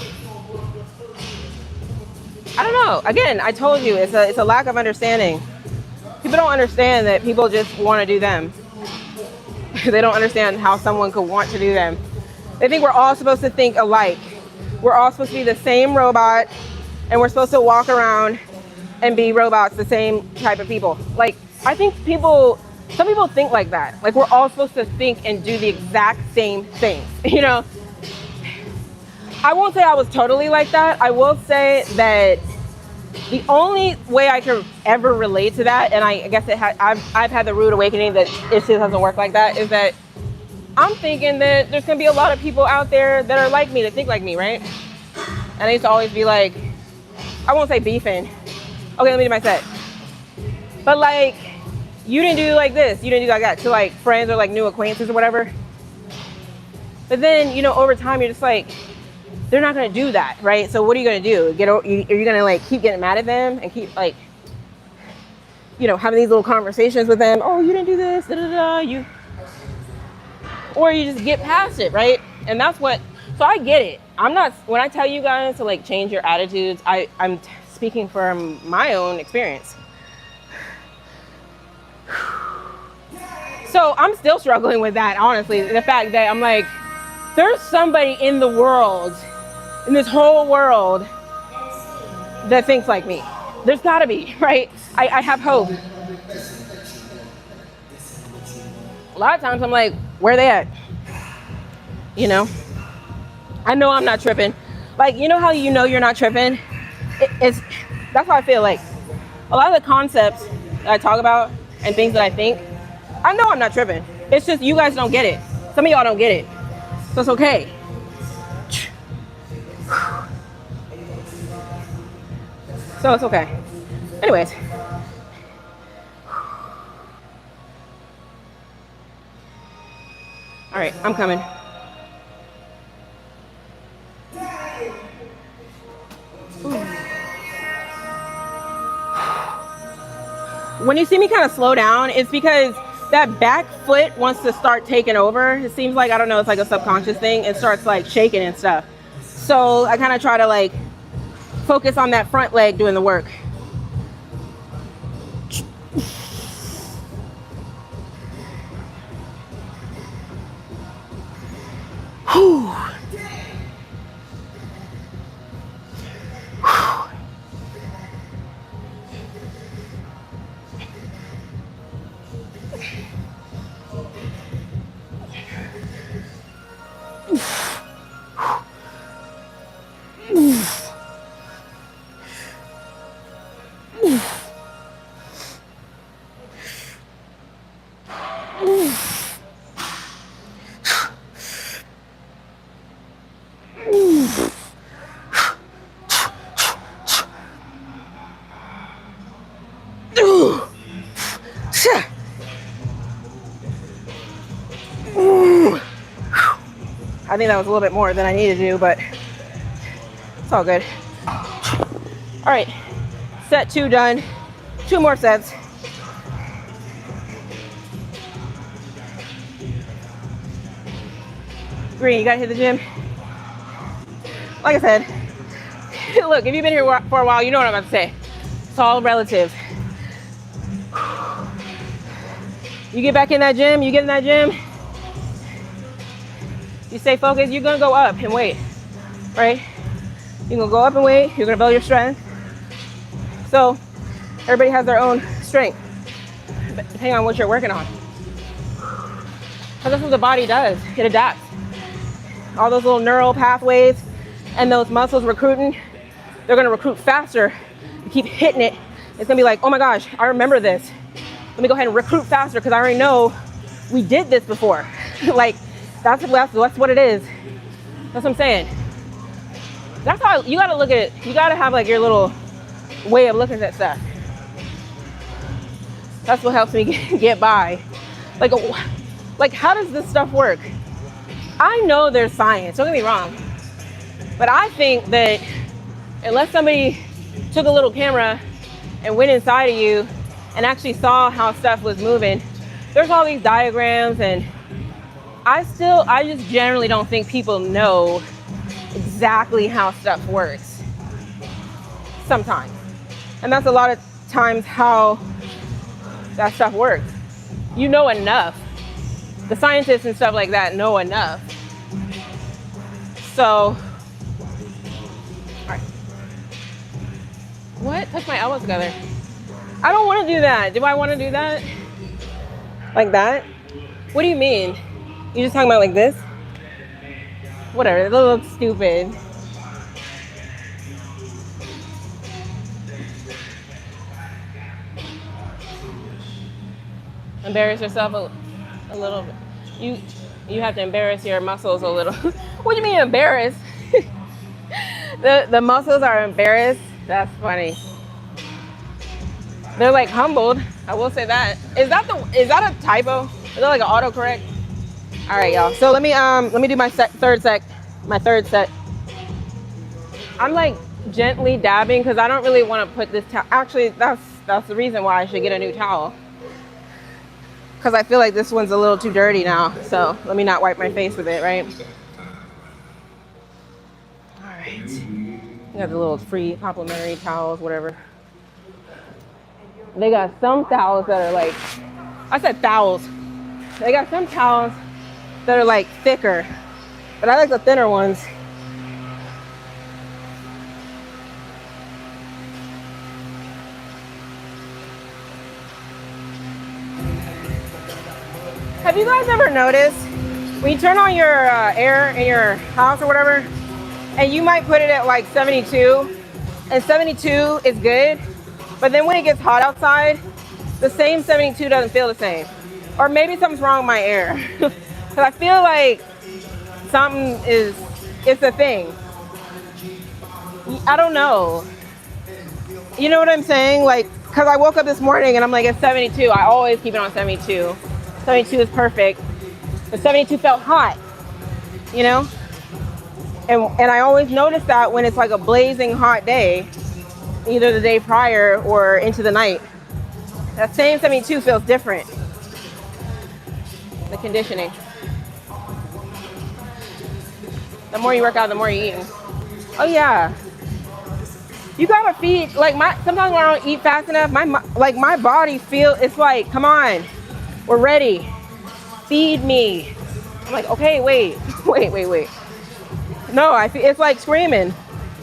I don't know. Again, I told you, it's a lack of understanding. People don't understand that people just want to do them. They don't understand how someone could want to do them. They think we're all supposed to think alike. We're all supposed to be the same robot, and we're supposed to walk around and be robots, the same type of people. Like, I think some people think like that. Like, we're all supposed to think and do the exact same things, you know? I won't say I was totally like that. I will say that the only way I could ever relate to that, and I guess I've had the rude awakening that it just doesn't work like that, is that I'm thinking that there's gonna be a lot of people out there that are like me, that think like me, right? And I used to always be like, I won't say beefing. Okay, let me do my set. But like, you didn't do like this, you didn't do like that, to like friends or like new acquaintances or whatever. But then, you know, over time, you're just like, they're not gonna do that, right? So what are you gonna do? Are you gonna like keep getting mad at them and keep like, you know, having these little conversations with them? Oh, you didn't do this, da da da. Or you just get past it, right? And that's what. So I get it. When I tell you guys to like change your attitudes, I'm speaking from my own experience. So I'm still struggling with that, honestly. The fact that I'm like, there's somebody in the world, in this whole world, that thinks like me. There's gotta be, right? I have hope. A lot of times I'm like, where are they at? You know? I know I'm not tripping. Like, you know how you know you're not tripping? That's how I feel. Like, a lot of the concepts that I talk about and things that I think, I know I'm not tripping. It's just you guys don't get it. Some of y'all don't get it. So it's okay. So it's okay. Anyways. All right, I'm coming. When you see me kind of slow down, it's because that back foot wants to start taking over. It seems like, I don't know, it's like a subconscious thing. It starts like shaking and stuff. So I kind of try to like focus on that front leg doing the work. Whew. I think that was a little bit more than I needed to do, but it's all good. All right, set 2 done. 2 more sets. Green, you gotta hit the gym. Like I said, look, if you've been here for a while, you know what I'm about to say. It's all relative. You get back in that gym, you get in that gym, you stay focused, you're gonna go up and wait, right? You're gonna go up and wait, you're gonna build your strength. So everybody has their own strength, depending on what you're working on. Because that's what the body does, it adapts. All those little neural pathways and those muscles recruiting, they're gonna recruit faster. You keep hitting it, it's gonna be like, oh my gosh, I remember this. Let me go ahead and recruit faster because I already know we did this before. Like, that's what it is. That's what I'm saying. That's how you gotta look at it. You gotta have like your little way of looking at stuff. That's what helps me get by. Like how does this stuff work? I know there's science, don't get me wrong. But I think that unless somebody took a little camera and went inside of you and actually saw how stuff was moving, there's all these diagrams, and I just generally don't think people know exactly how stuff works sometimes. And that's a lot of times how that stuff works. You know enough. The scientists and stuff like that know enough. So, all right. What? Touch my elbows together. I don't want to do that. Do I want to do that? Like that? What do you mean? You just talking about like this? Whatever, it looks stupid. Embarrass yourself a little bit. You have to embarrass your muscles a little. What do you mean embarrass? The muscles are embarrassed? That's funny. They're like humbled. I will say that. Is that a typo? Is that like an autocorrect? All right, y'all. So let me do my third set. I'm like gently dabbing because I don't really want to put this towel. Actually, that's the reason why I should get a new towel. Because I feel like this one's a little too dirty now. So let me not wipe my face with it, right? All right. We got the little free complimentary towels, whatever. They got some towels that are like, I said towels. They got some towels that are like thicker, but I like the thinner ones. Have you guys ever noticed when you turn on your air in your house or whatever, and you might put it at like 72, and 72 is good, but then when it gets hot outside, the same 72 doesn't feel the same. Or maybe something's wrong with my air. Because I feel like it's a thing. I don't know. You know what I'm saying? Like, because I woke up this morning and I'm like, it's 72. I always keep it on 72. 72 is perfect. But 72 felt hot, you know? And I always notice that when it's like a blazing hot day, either the day prior or into the night, that same 72 feels different. The conditioning. The more you work out, the more you're eating. Oh yeah. You gotta feed, like sometimes when I don't eat fast enough, my body it's like, come on, we're ready. Feed me. I'm like, okay, wait. No, it's like screaming.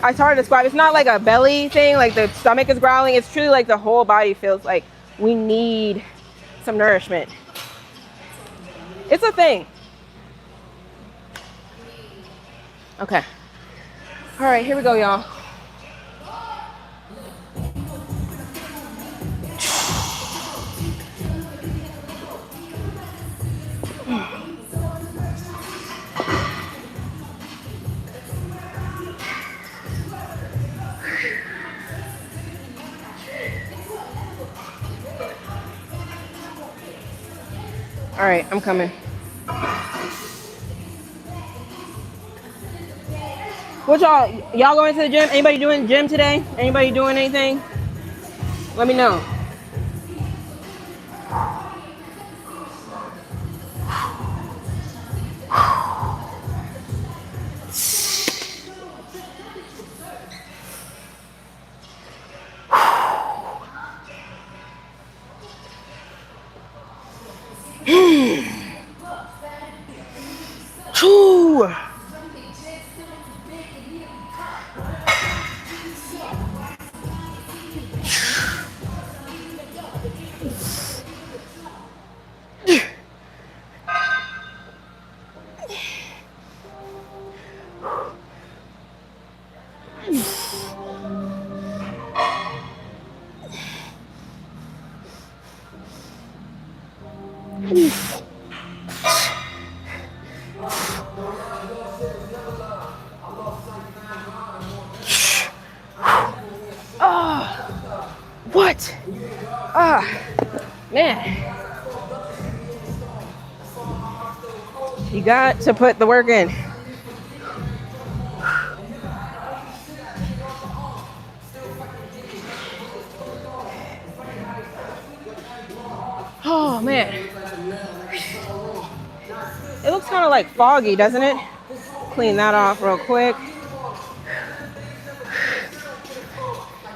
It's hard to describe. It's not like a belly thing, like the stomach is growling. It's truly like the whole body feels like we need some nourishment. It's a thing. Okay. All right, here we go, y'all. All right, I'm coming. What y'all going to the gym? Anybody doing the gym today? Anybody doing anything? Let me know. What? Man. You got to put the work in. Oh, man. It looks kind of like foggy, doesn't it? Clean that off real quick.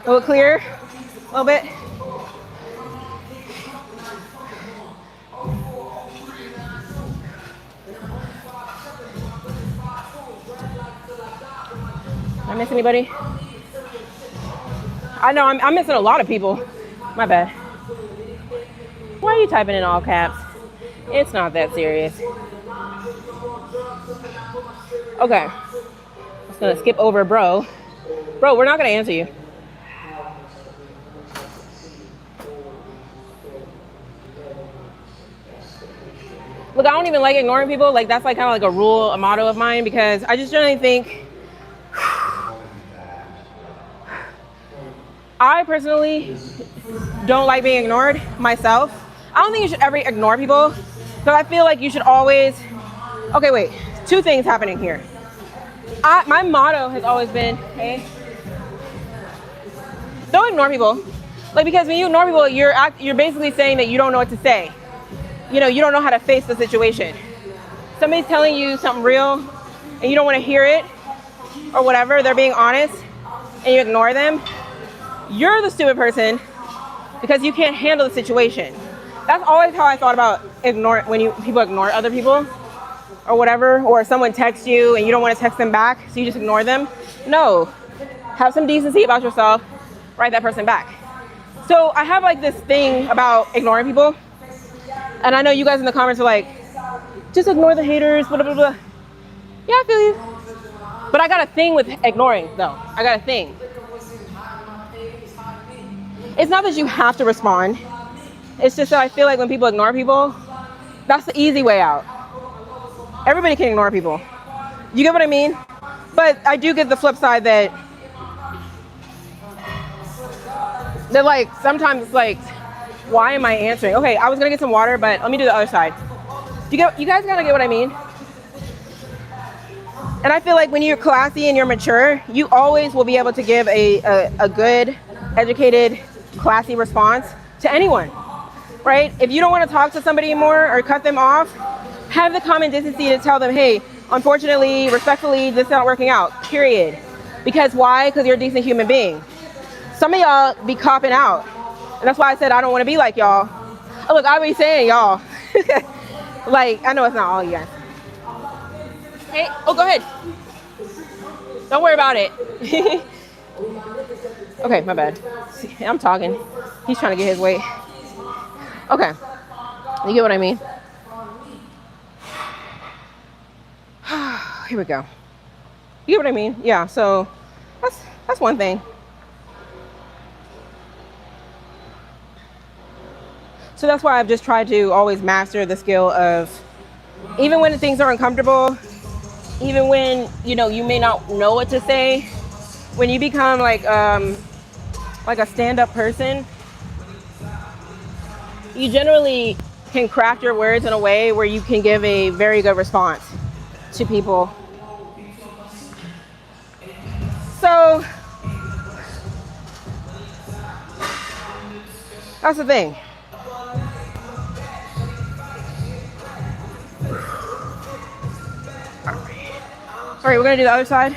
A little clear, a little bit. Did I miss anybody? I know I'm missing a lot of people. My bad. Why are you typing in all caps? It's not that serious. Okay. I'm just gonna skip over bro. Bro, we're not gonna answer you. Look, I don't even like ignoring people. Like, that's like kind of like a rule, a motto of mine, because I just generally think, I personally don't like being ignored myself. I don't think you should ever ignore people, but I feel like you should always, okay, wait, two things happening here. My motto has always been, hey, don't ignore people. Like, because when you ignore people, you're basically saying that you don't know what to say. You know, you don't know how to face the situation. Somebody's telling you something real and you don't want to hear it or whatever, they're being honest and you ignore them. You're the stupid person because you can't handle the situation. That's always how I thought about when people ignore other people or whatever, or someone texts you and you don't want to text them back, so you just ignore them. No, have some decency about yourself, write that person back. So I have like this thing about ignoring people. And I know you guys in the comments are like, just ignore the haters, blah, blah, blah. Yeah, I feel you. But I got a thing with ignoring, though. I got a thing. It's not that you have to respond. It's just that I feel like when people ignore people, that's the easy way out. Everybody can ignore people. You get what I mean? But I do get the flip side that they're like, sometimes it's like, why am I answering? Okay, I was gonna get some water, but let me do the other side. You guys gotta get what I mean? And I feel like when you're classy and you're mature, you always will be able to give a good, educated, classy response to anyone, right? If you don't want to talk to somebody anymore or cut them off, have the common decency to tell them, hey, unfortunately, respectfully, this is not working out, period. Because why? Because you're a decent human being. Some of y'all be copping out. And that's why I said I don't want to be like y'all. Oh, look, I be saying y'all. Like, I know it's not all you guys. Hey, oh, go ahead. Don't worry about it. Okay, my bad. I'm talking. He's trying to get his weight. Okay, you get what I mean? Here we go. You get what I mean? Yeah, so that's one thing. So that's why I've just tried to always master the skill of, even when things are uncomfortable, even when, you know, you may not know what to say, when you become like a stand-up person, you generally can craft your words in a way where you can give a very good response to people. So that's the thing. All right, we're gonna do the other side.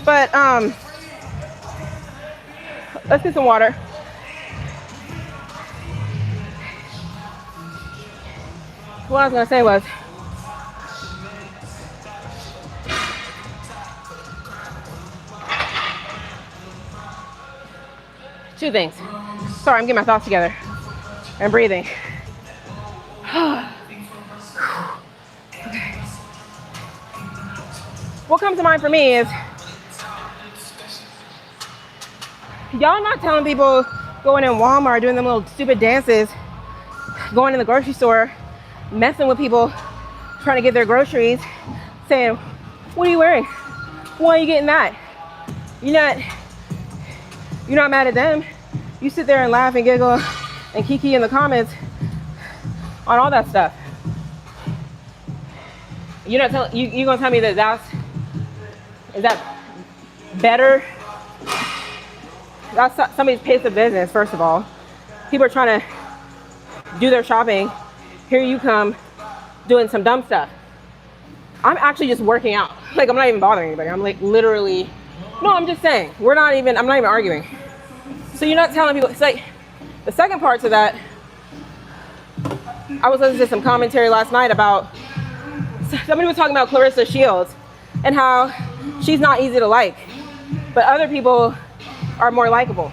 But let's get some water. What I was gonna say was, two things. Sorry, I'm getting my thoughts together and breathing. Okay. What comes to mind for me is, y'all not telling people going in Walmart, doing them little stupid dances, going in the grocery store, messing with people, trying to get their groceries, saying, what are you wearing? Why are you getting that? You're not mad at them. You sit there and laugh and giggle and kiki in the comments on all that stuff. You're not telling, you gonna tell me that is that better? That's somebody's pace of business, first of all. People are trying to do their shopping. Here you come doing some dumb stuff. I'm actually just working out. Like, I'm not even bothering anybody. I'm like literally, no, I'm just saying, I'm not even arguing. So you're not telling people, it's like, the second part to that, I was listening to some commentary last night about, somebody was talking about Clarissa Shields and how she's not easy to like, but other people are more likable.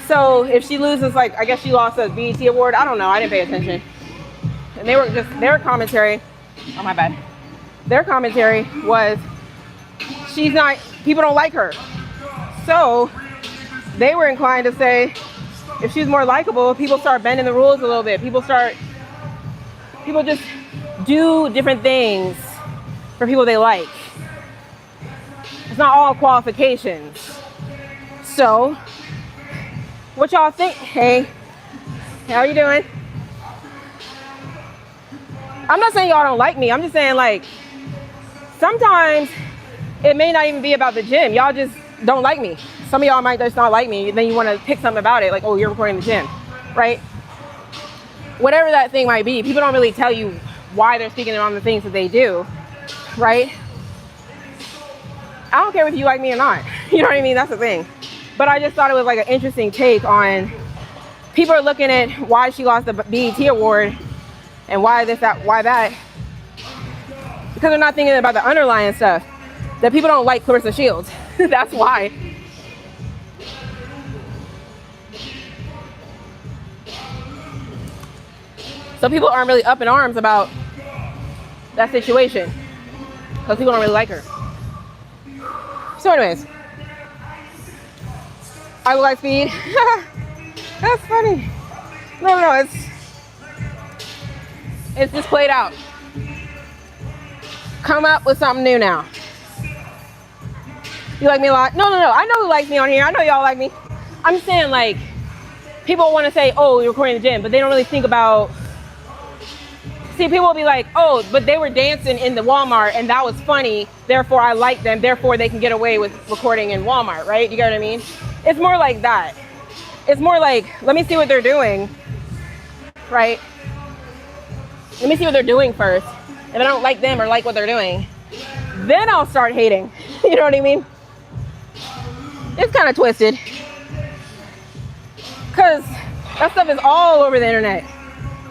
So if she loses, like, I guess she lost a BET award. I don't know. I didn't pay attention. And they were commentary. Oh, my bad. their commentary was people don't like her. So they were inclined to say, if she's more likable, people start bending the rules a little bit. People just do different things for people they like. It's not all qualifications. So, what y'all think? Hey, how you doing? I'm not saying y'all don't like me. I'm just saying, like, sometimes it may not even be about the gym. Y'all just don't like me. Some of y'all might just not like me. Then you want to pick something about it. Like, oh, you're recording the gym, right? Whatever that thing might be, people don't really tell you why they're speaking on the things that they do, right? I don't care if you like me or not. You know what I mean? That's the thing. But I just thought it was like an interesting take on, people are looking at why she lost the BET award and why this, that, why that. Because they're not thinking about the underlying stuff. That people don't like Clarissa Shields. That's why. So people aren't really up in arms about that situation. Because people don't really like her. So anyways. I look like speed. That's funny. No, it's just played out. Come up with something new now. You like me a lot? No. I know who likes me on here. I know y'all like me. I'm saying, like, people want to say, oh, you're recording the gym, but they don't really think about. See, people will be like, oh, but they were dancing in the Walmart and that was funny. Therefore, I like them. Therefore, they can get away with recording in Walmart, right? You get what I mean? It's more like that. It's more like, let me see what they're doing, right? Let me see what they're doing first. If I don't like them or like what they're doing, then I'll start hating. You know what I mean? It's kind of twisted. Because that stuff is all over the internet.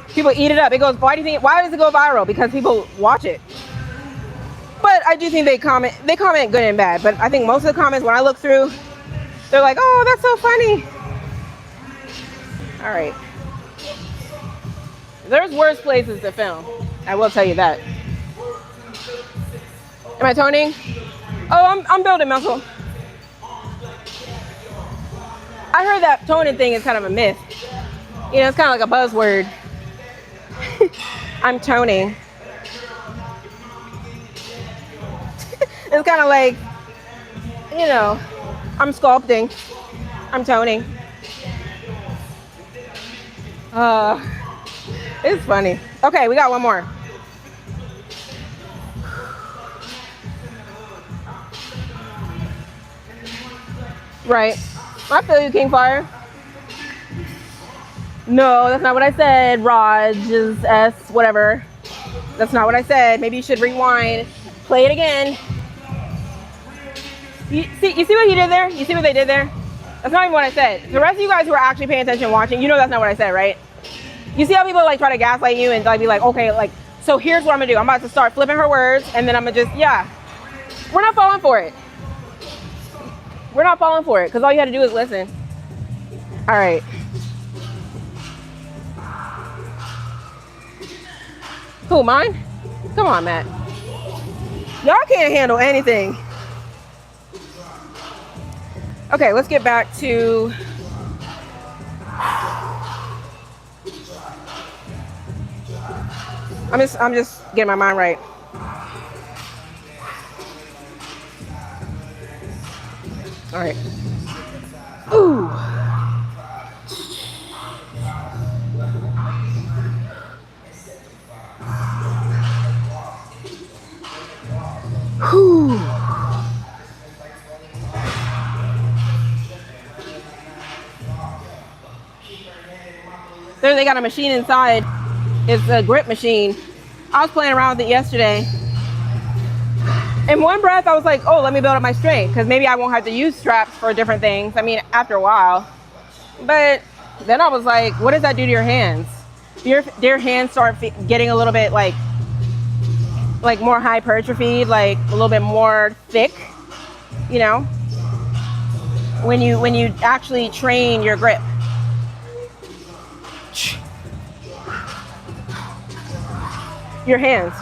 People eat it up. It goes, why does it go viral? Because people watch it. But I do think they comment good and bad. But I think most of the comments, when I look through, they're like, oh, that's so funny. All right. There's worse places to film. I will tell you that. Am I toning? Oh, I'm building muscle. I heard that toning thing is kind of a myth. You know, it's kind of like a buzzword. I'm toning. It's kind of like, you know, I'm sculpting. I'm toning. It's funny. Okay, we got one more. Right. I feel you, King Fire. No, that's not what I said. Raj S, whatever. That's not what I said. Maybe you should rewind. Play it again. You see what he did there? You see what they did there? That's not even what I said. The rest of you guys who are actually paying attention and watching, you know that's not what I said, right? You see how people like try to gaslight you and like be like, okay, like, so here's what I'm gonna do. I'm about to start flipping her words and then I'm gonna just, yeah. We're not falling for it. We're not falling for it because all you had to do is listen. All right. Who, mine? Come on, Matt. Y'all can't handle anything. Okay, let's get back to... I'm just getting my mind right. All right. Ooh. Whew. There they got a machine inside. It's a grip machine. I was playing around with it yesterday. In one breath, I was like, oh, let me build up my strength because maybe I won't have to use straps for different things. I mean, after a while. But then I was like, what does that do to your hands? Do your hands start getting a little bit like more hypertrophied, like a little bit more thick, you know, when you actually train your grip. Your hands.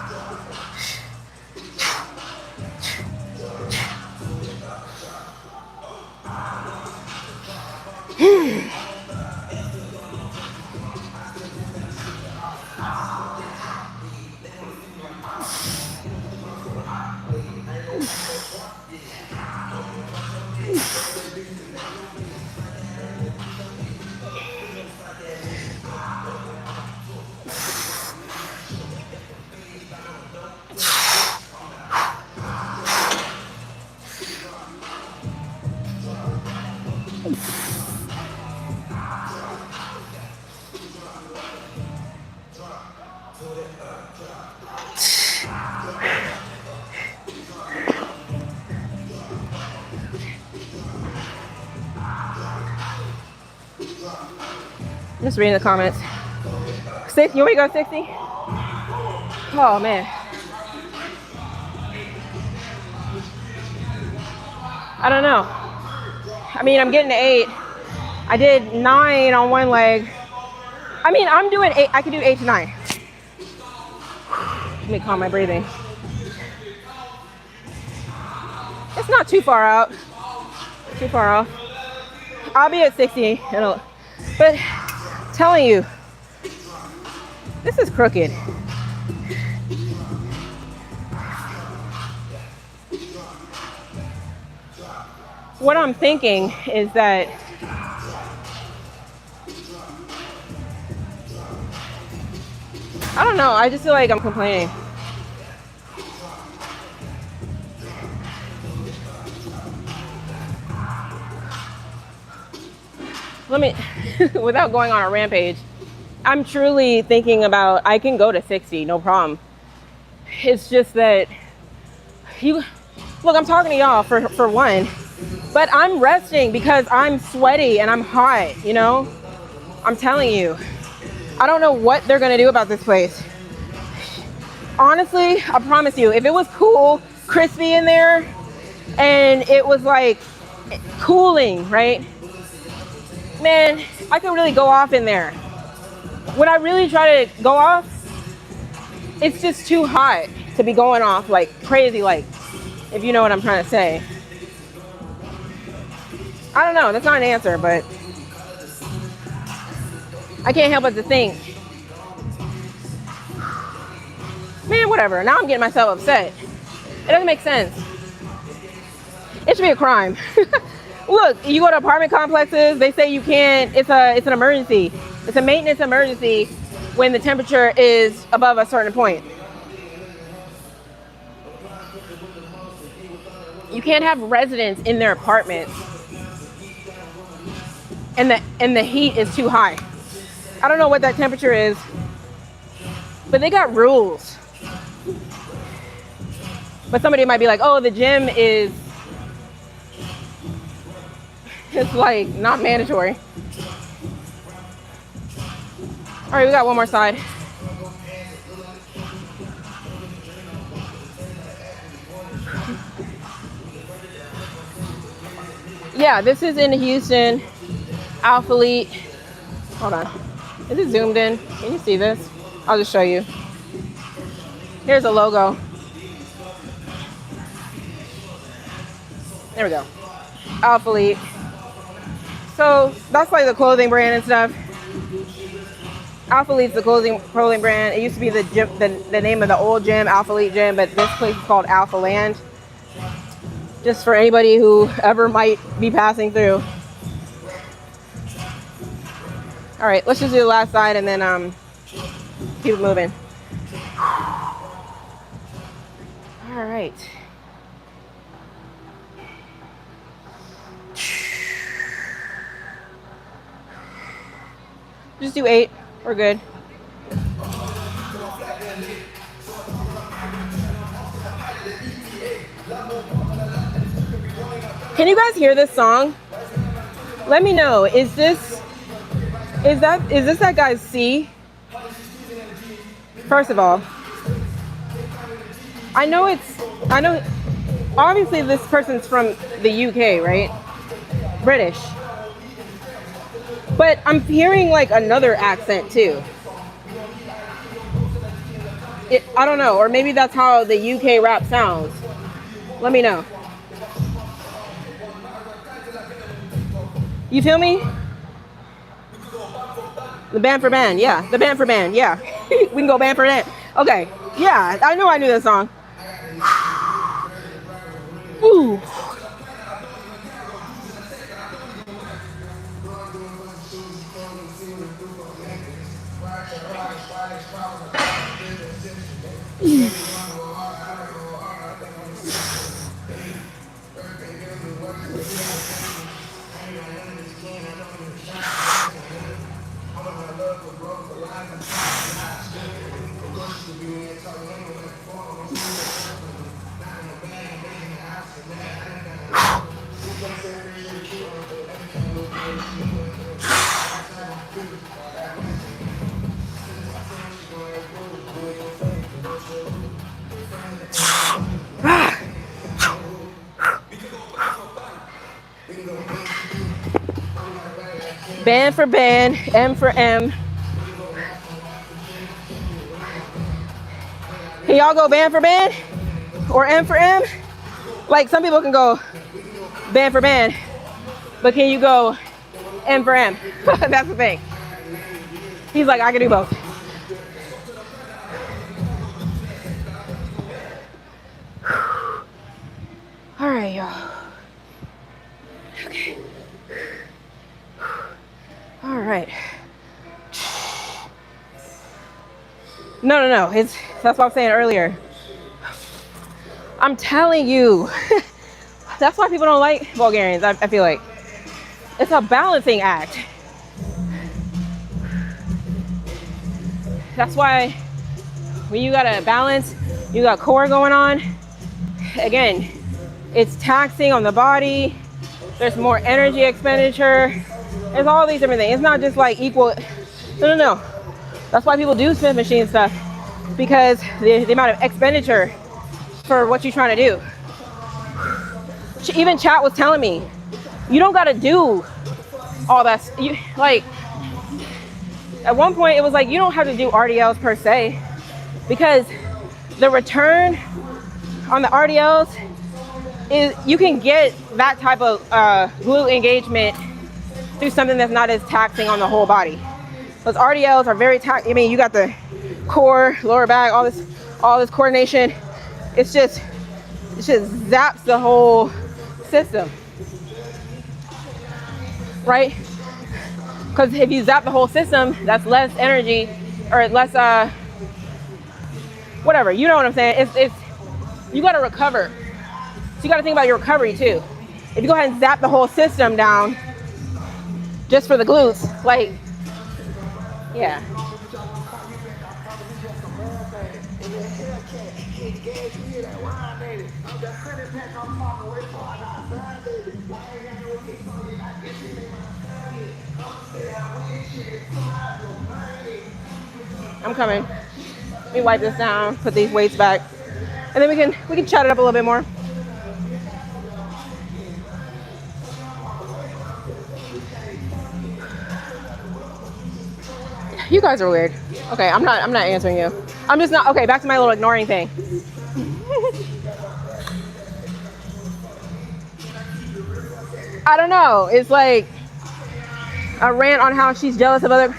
Just reading the comments. Six, you want me to go 60? Oh man. I don't know. I mean, I'm getting to 8. I did 9 on one leg. I mean, I'm doing 8. I can do 8 to 9. Let me calm my breathing. It's not too far out. Too far off. I'll be at 60. But telling you, this is crooked. What I'm thinking is that I don't know, I just feel like I'm complaining. Let me, without going on a rampage, I'm truly thinking about, I can go to 60, no problem. It's just that, look, I'm talking to y'all for one, but I'm resting because I'm sweaty and I'm hot, you know? I'm telling you, I don't know what they're gonna do about this place. Honestly, I promise you, if it was cool, crispy in there, and it was like cooling, right? Man, I could really go off in there. When I really try to go off, it's just too hot to be going off like crazy, like, if you know what I'm trying to say. I don't know, that's not an answer, but I can't help but to think, man, whatever. Now I'm getting myself upset. It doesn't make sense. It should be a crime. Look, you go to apartment complexes, they say you can't, it's an emergency. It's a maintenance emergency when the temperature is above a certain point. You can't have residents in their apartments and the heat is too high. I don't know what that temperature is, but they got rules. But somebody might be like, oh, the gym is, it's like not mandatory. All right, we got one more side. Yeah, this is in Houston, Alpha Elite. Hold on, is it zoomed in? Can you see this? I'll just show you. Here's a logo. There we go, Alpha Elite. So that's like the clothing brand and stuff. Alpha Elite's the clothing brand. It used to be the gym, the name of the old gym, Alpha Elite Gym, but this place is called Alpha Land. Just for anybody who ever might be passing through. All right, let's just do the last side and then keep it moving. All right. Just do 8. We're good. Can you guys hear this song? Let me know. Is this that guy's C? First of all, I know obviously this person's from the UK, right? British. But I'm hearing like another accent too. I don't know, or maybe that's how the UK rap sounds. Let me know. You feel me? The band for band, yeah. The band for band, yeah. We can go band for band. Okay, yeah. I knew this song. Ooh. Band for band, M for M. Can y'all go band for band or M for M? Like some people can go band for band, but can you go M for M? That's the thing. He's like, I can do both. All right, y'all. Okay. All right. No. That's what I was saying earlier. I'm telling you. That's why people don't like Bulgarians, I feel like. It's a balancing act. That's why when you got a balance, you got core going on. Again, it's taxing on the body. There's more energy expenditure. There's all these different things. It's not just like equal. No. That's why people do Smith machine stuff, because the amount of expenditure for what you're trying to do. Even chat was telling me, you don't got to do all that. You, like, at one point it was like, you don't have to do RDLs per se, because the return on the RDLs is you can get that type of glute engagement through something that's not as taxing on the whole body. Those RDLs are very taxing. I mean, you got the core, lower back, all this coordination. It just zaps the whole system, right? Because if you zap the whole system, that's less energy or less whatever. You know what I'm saying? It's you got to recover. So you got to think about your recovery too. If you go ahead and zap the whole system down just for the glutes, like, yeah. I'm coming. Let me wipe this down, put these weights back, and then we can chat it up a little bit more. You guys are weird. Okay, I'm not answering you. I'm just not, okay, back to my little ignoring thing. I don't know. It's like a rant on how she's jealous of other.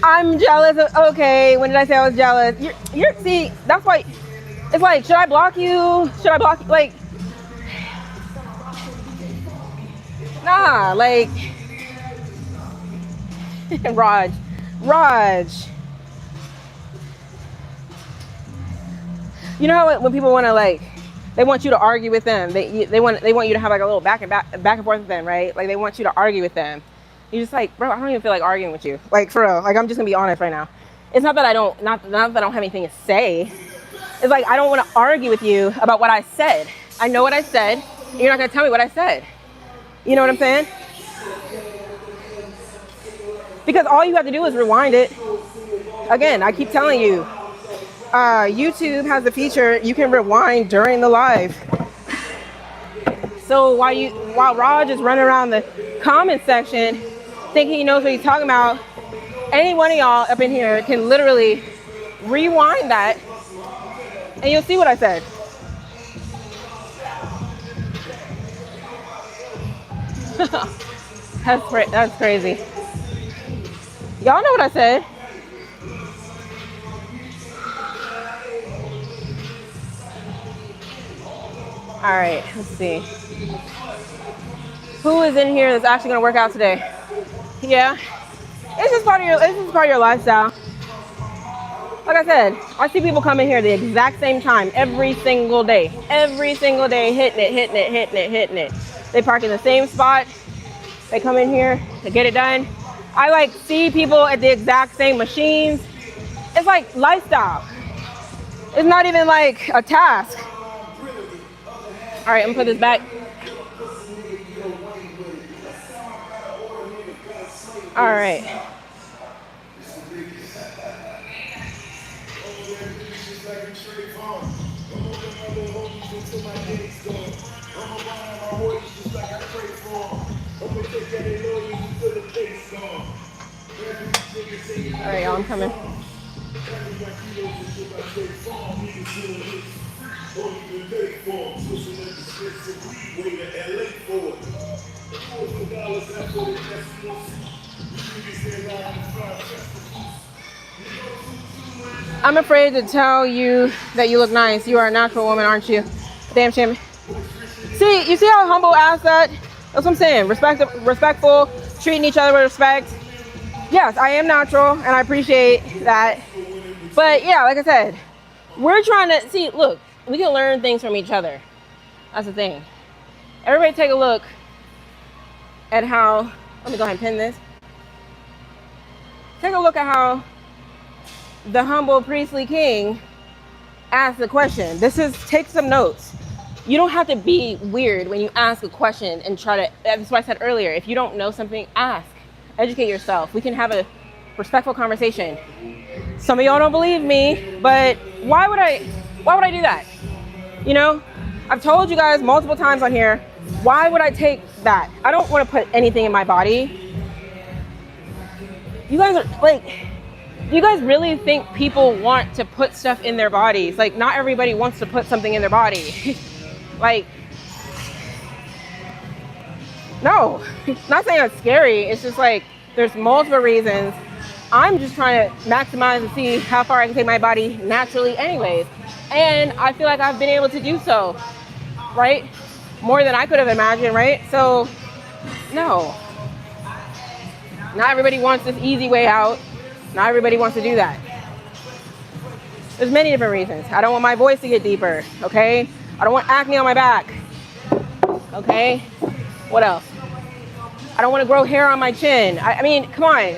I'm jealous of, okay, when did I say I was jealous? You're see, that's why it's like, should I block you? Should I block you? Like, nah, like Raj. You know how when people want to, like, they want you to argue with them. They want you to have like a little back and forth with them, right? Like they want you to argue with them. You're just like, bro, I don't even feel like arguing with you. Like, for real. Like, I'm just gonna be honest right now. It's not that I don't not that I don't have anything to say. It's like I don't want to argue with you about what I said. I know what I said. You're not gonna tell me what I said. You know what I'm saying? Because all you have to do is rewind it. Again, I keep telling you, YouTube has the feature you can rewind during the live. So while Raj is running around the comment section thinking he knows what he's talking about, any one of y'all up in here can literally rewind that and you'll see what I said. That's crazy. Y'all know what I said. All right, let's see. Who is in here that's actually gonna work out today? Yeah, it's just part of your lifestyle. Like I said, I see people come in here the exact same time every single day, hitting it. They park in the same spot. They come in here to get it done. I like see people at the exact same machines. It's like lifestyle. It's not even like a task. All right, I'm gonna put this back. All right. All right, y'all, I'm coming. I'm afraid to tell you that you look nice. You are a natural woman, aren't you? Damn champion. See, you see how humble asked that? That's what I'm saying. Respectful, treating each other with respect. Yes, I am natural, and I appreciate that. But yeah, like I said, we're trying to see. Look, we can learn things from each other. That's the thing. Everybody, take a look at how. Let me go ahead and pin this. Take a look at how the humble priestly king asked the question. Take some notes. You don't have to be weird when you ask a question and try to. That's what I said earlier. If you don't know something, ask. Educate yourself. We can have a respectful conversation. Some of y'all don't believe me, but why would I do that? You know, I've told you guys multiple times on here, why would I take that? I don't want to put anything in my body. You guys are like, do you guys really think people want to put stuff in their bodies? Like, not everybody wants to put something in their body. Like, no, not saying it's scary. It's just like, there's multiple reasons. I'm just trying to maximize and see how far I can take my body naturally anyways. And I feel like I've been able to do so, right? More than I could have imagined, right? So, no. Not everybody wants this easy way out. Not everybody wants to do that. There's many different reasons. I don't want my voice to get deeper, okay? I don't want acne on my back, okay? What else? I don't want to grow hair on my chin. I mean, come on.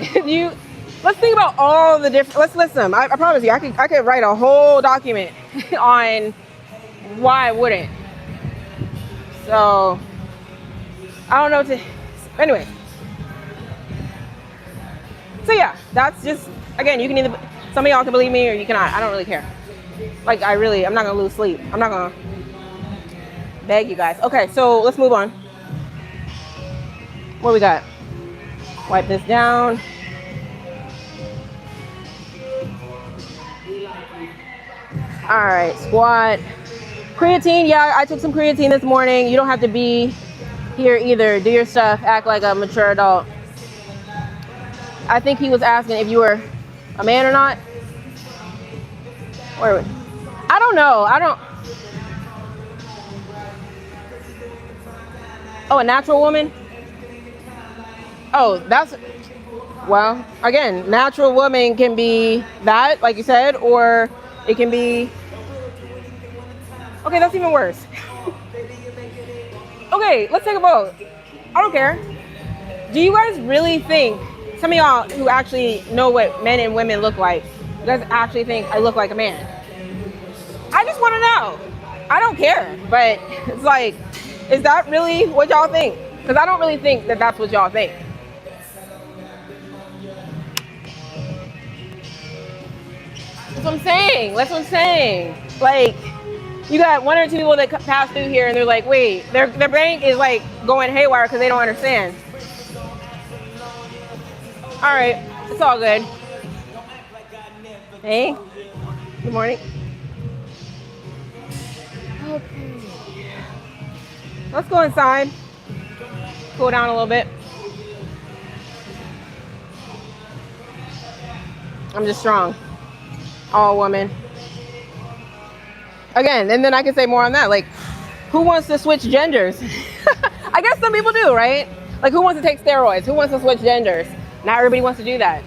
Let's think about all the different, let's listen. I promise you, I could write a whole document on why I wouldn't. So, I don't know anyway. So yeah, that's just, again, you can either, some of y'all can believe me or you cannot. I don't really care. Like, I'm not going to lose sleep. I'm not going to beg you guys. Okay, so let's move on. What we got? Wipe this down. All right, squat. Creatine, yeah, I took some creatine this morning. You don't have to be here either. Do your stuff, act like a mature adult. I think he was asking if you were a man or not. Or, I don't know. Oh, a natural woman? Oh, well, again, natural woman can be that, like you said, or it can be, okay, that's even worse. Okay, let's take a vote. I don't care. Do you guys really think, some of y'all who actually know what men and women look like, you guys actually think I look like a man? I just want to know. I don't care, but it's like, is that really what y'all think? Because I don't really think that that's what y'all think. That's what I'm saying. Like, you got one or two people that pass through here and they're like, wait, their brain is like going haywire because they don't understand. All right, it's all good. Hey, good morning. Okay. Let's go inside. Cool down a little bit. I'm just strong. All woman. Again, and then I can say more on that. Like, who wants to switch genders? I guess some people do, right? Like, who wants to take steroids? Who wants to switch genders? Not everybody wants to do that.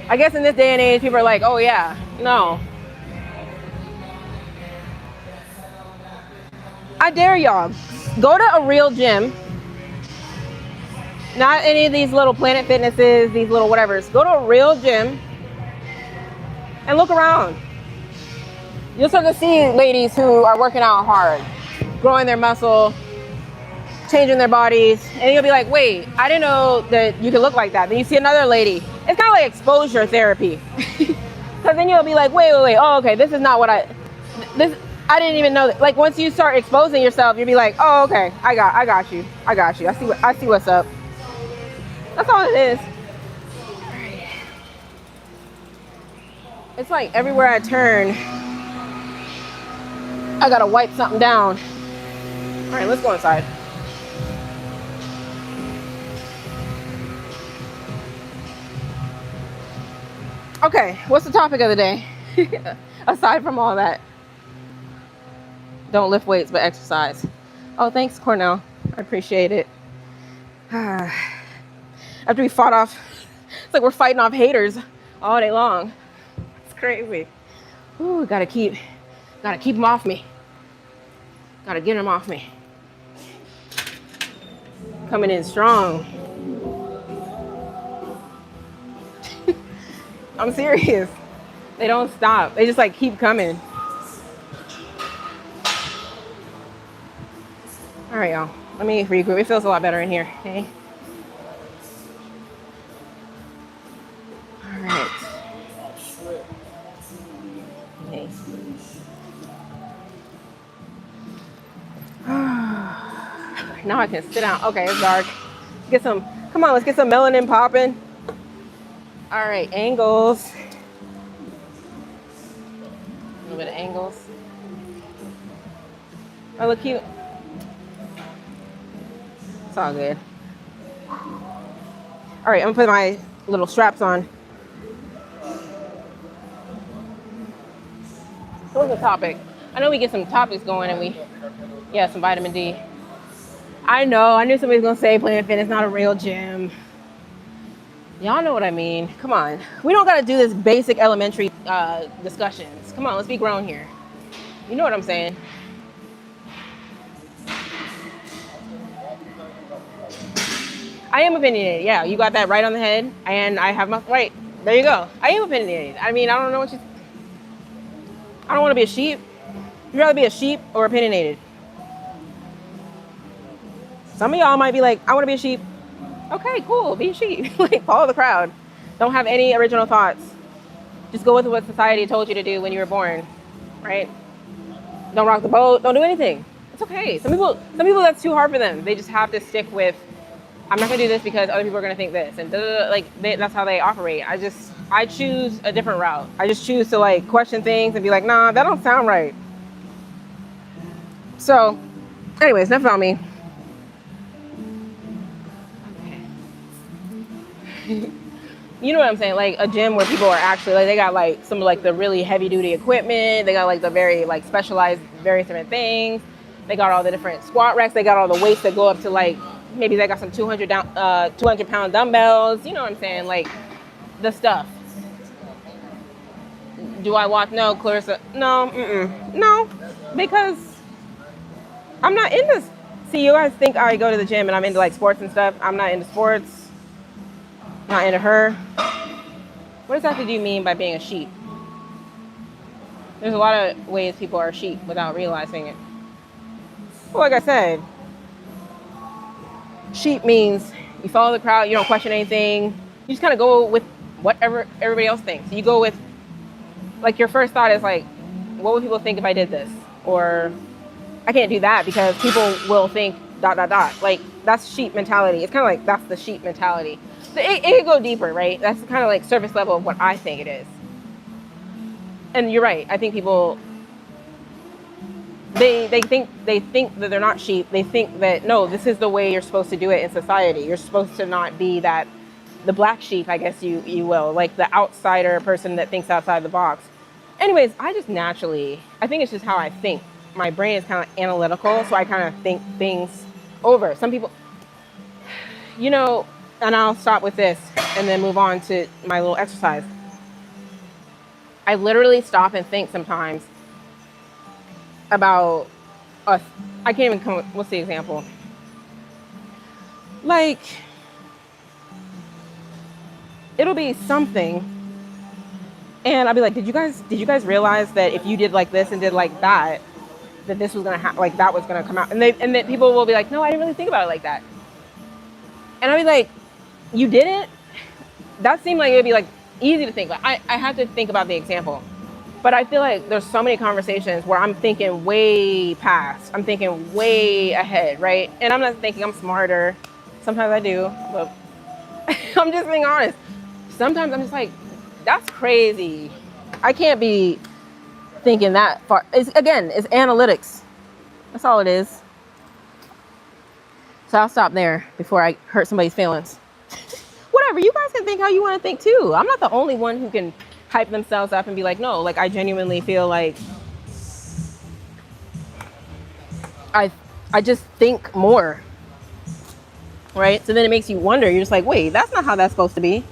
I guess in this day and age, people are like, oh yeah, no. I dare y'all, go to a real gym. Not any of these little Planet Fitnesses, these little whatevers. Go to a real gym and look around. You'll start to see ladies who are working out hard, growing their muscle, changing their bodies, and you'll be like, wait, I didn't know that you could look like that. Then you see another lady. It's kind of like exposure therapy. Because then you'll be like, wait, oh, okay, this is not what I didn't even know that. Like, once you start exposing yourself, you'll be like, oh, okay, I got you. I see what's up. That's all it is. It's like everywhere I turn, I gotta wipe something down. All right, let's go inside. Okay, what's the topic of the day? Aside from all that. Don't lift weights, but exercise. Oh, thanks, Cornell. I appreciate it. After we fought off, it's like we're fighting off haters all day long. It's crazy. Ooh, gotta keep them off me. Gotta get them off me. Coming in strong. I'm serious. They don't stop. They just like keep coming. All right, y'all. Let me regroup. It feels a lot better in here. Okay. All right. Okay. Now I can sit down. Okay, it's dark. Come on, let's get some melanin popping. All right, angles. A little bit of angles. Oh, look cute. It's all good. All right, I'm gonna put my little straps on. What's the topic? I know we get some topics going and some vitamin D. I know, I knew somebody was gonna say Planet Fitness not a real gym. Y'all know what I mean. Come on. We don't gotta do this basic elementary discussions. Come on, let's be grown here. You know what I'm saying? I am opinionated. Yeah, you got that right on the head. And I have my, right, there you go. I am opinionated. I mean, I don't want to be a sheep. You'd rather be a sheep or opinionated? Some of y'all might be like, I want to be a sheep. Okay, cool, be a sheep. Like, follow the crowd. Don't have any original thoughts. Just go with what society told you to do when you were born, right? Don't rock the boat. Don't do anything. It's okay. Some people that's too hard for them. They just have to stick with, I'm not gonna do this because other people are gonna think this, and that's how they operate. I choose a different route. I just choose to like question things and be like, nah, that don't sound right. So, anyways, enough about me. You know what I'm saying? Like a gym where people are actually like, they got like some of like the really heavy duty equipment. They got like the very like specialized various different things. They got all the different squat racks. They got all the weights that go up to like, maybe they got some 200 pound dumbbells. You know what I'm saying? Like the stuff. Do I watch? No, Clarissa. No, no, because I'm not into. See, you guys think I go to the gym and I'm into like sports and stuff. I'm not into sports. Not into her. What exactly do you mean by being a sheep? There's a lot of ways people are sheep without realizing it. Well, like I said, sheep means you follow the crowd, you don't question anything. You just kind of go with whatever everybody else thinks. You go with, like, your first thought is like, what would people think if I did this? Or I can't do that because people will think ... Like, that's sheep mentality. It's kind of like, that's the sheep mentality. It could go deeper, right? That's kind of like surface level of what I think it is. And you're right. I think people, they think that they're not sheep. They think that, no, this is the way you're supposed to do it in society. You're supposed to not be that the black sheep, I guess you will, like the outsider person that thinks outside the box. Anyways, I just naturally, I think it's just how I think. My brain is kind of analytical, so I kind of think things over. Some people, you know, and I'll stop with this and then move on to my little exercise. I literally stop and think sometimes about us. I can't even come, what's the example? Like, it'll be something, and I'll be like, did you guys realize that if you did like this and did like that, that this was gonna happen, like that was gonna come out? And then people will be like, no, I didn't really think about it like that. And I'll be like, you didn't? That seemed like it'd be like easy to think, but I have to think about the example. But I feel like there's so many conversations where I'm thinking way past, I'm thinking way ahead, right? And I'm not thinking I'm smarter. Sometimes I do, but I'm just being honest. Sometimes I'm just like, that's crazy. I can't be thinking that far. It's analytics. That's all it is. So I'll stop there before I hurt somebody's feelings. Whatever, you guys can think how you want to think too. I'm not the only one who can hype themselves up and be like, no, like I genuinely feel like I just think more, right? So then it makes you wonder. You're just like, wait, that's not how that's supposed to be.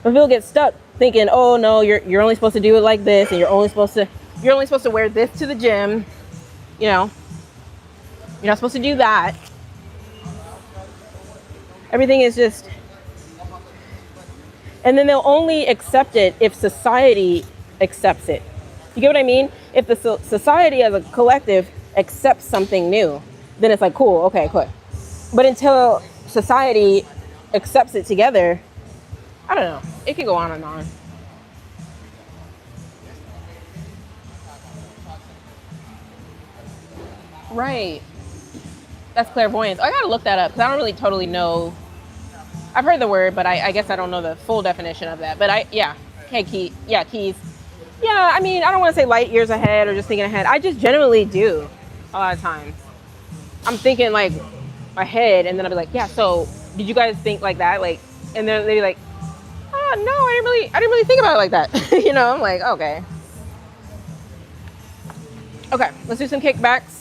But people get stuck thinking, oh no, you're only supposed to do it like this, and you're only supposed to wear this to the gym. You know, you're not supposed to do that. Everything is just, and then they'll only accept it if society accepts it. You get what I mean? If the society as a collective accepts something new, then it's like, cool, okay, cool. But until society accepts it together, I don't know. It can go on and on. Right. That's clairvoyance. I gotta look that up because I don't really totally know. I've heard the word, but I guess I don't know the full definition of that. But keys. Yeah, I mean, I don't want to say light years ahead or just thinking ahead. I just generally do a lot of times. I'm thinking like ahead, and then I'll be like, yeah, so did you guys think like that? Like, and then they'll be like, oh, no, I didn't really think about it like that. You know, I'm like, okay. Okay, let's do some kickbacks.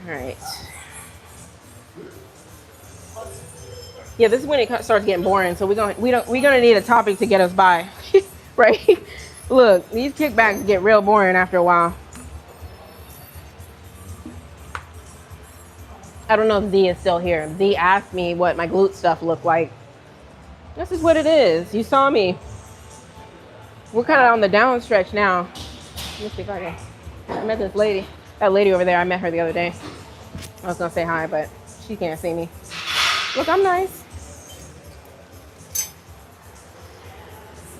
All right. Yeah, this is when it starts getting boring. So we're gonna need a topic to get us by, right? Look, these kickbacks get real boring after a while. I don't know if Z is still here. Z asked me what my glute stuff looked like. This is what it is. You saw me. We're kind of on the down stretch now. Let me see if I can. I met this lady. That lady over there, I met her the other day. I was gonna say hi, but she can't see me. Look, I'm nice.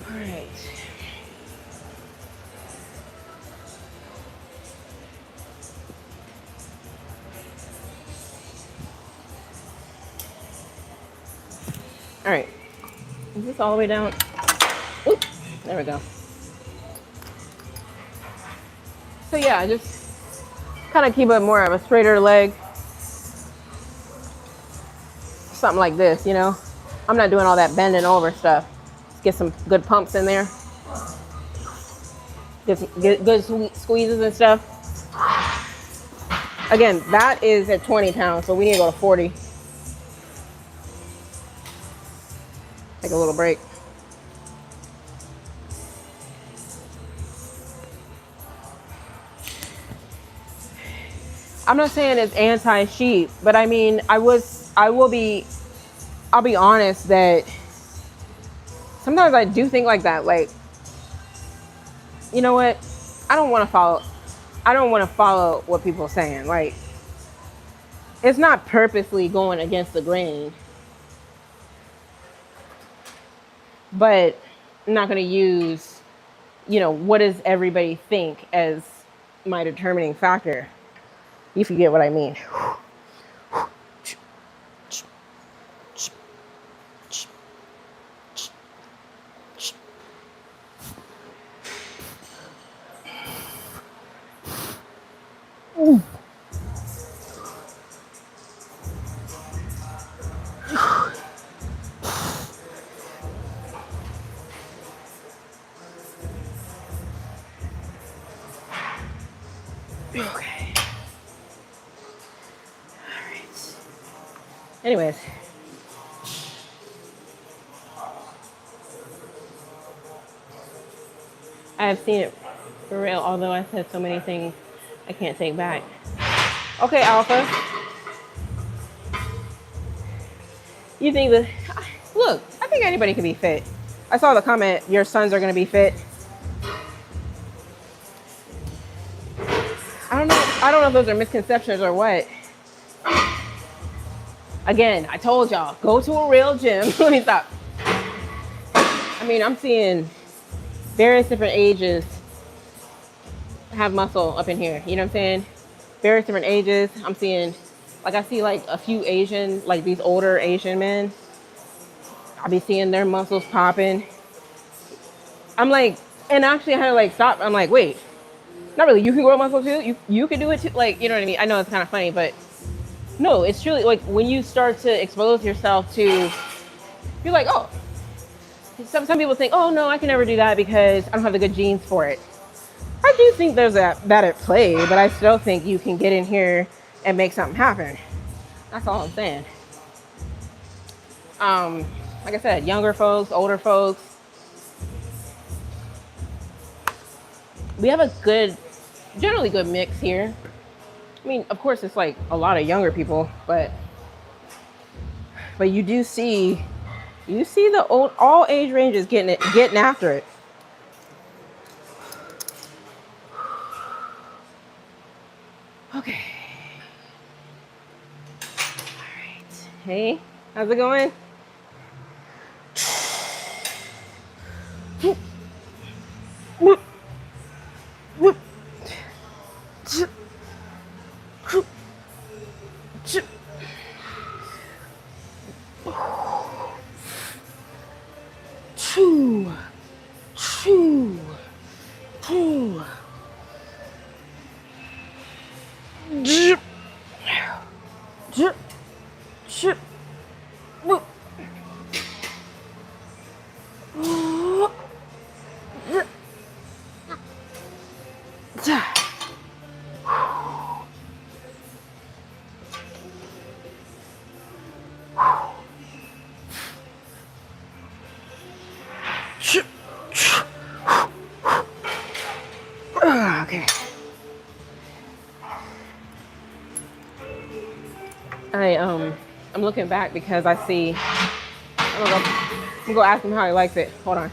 All right. All right. Is this all the way down? Oop, there we go. So yeah, just kind of keep it more of a straighter leg. Something like this, you know. I'm not doing all that bending over stuff. Just get some good pumps in there. Get good squeezes and stuff. Again, that is at 20 pounds, so we need to go to 40. Take a little break. I'm not saying it's anti-sheep, but I mean, I'll be honest that sometimes I do think like that. Like, you know what? I don't want to follow what people are saying. Like, it's not purposely going against the grain, but I'm not going to use, you know, what does everybody think as my determining factor. If you get what I mean. Okay. All right. Anyways. I've seen it for real, although I said so many things I can't take back. Okay, Alpha. You think that, look, I think anybody can be fit. I saw the comment, your sons are gonna be fit. I don't know if those are misconceptions or what. Again, I told y'all, go to a real gym. Let me stop. I mean, I'm seeing various different ages have muscle up in here. You know what I'm saying? Various different ages. I'm seeing, like, I see like a few Asian, like these older Asian men. I'll be seeing their muscles popping. I'm like, and actually I had to like stop. I'm like, wait, not really. You can grow muscle too. You can do it too. Like, you know what I mean? I know it's kind of funny, but no, it's truly like when you start to expose yourself to, you're like, oh, some people think, oh no, I can never do that because I don't have the good genes for it. I do think there's that at play, but I still think you can get in here and make something happen. That's all I'm saying. Like I said, younger folks, older folks. We have a generally good mix here. I mean, of course, it's like a lot of younger people, but you do see the all age ranges getting after it. Okay. All right. Hey, how's it going? Whoop. Whoop. Okay. I'm looking back because I see. I'm gonna go ask him how he likes it. Hold on.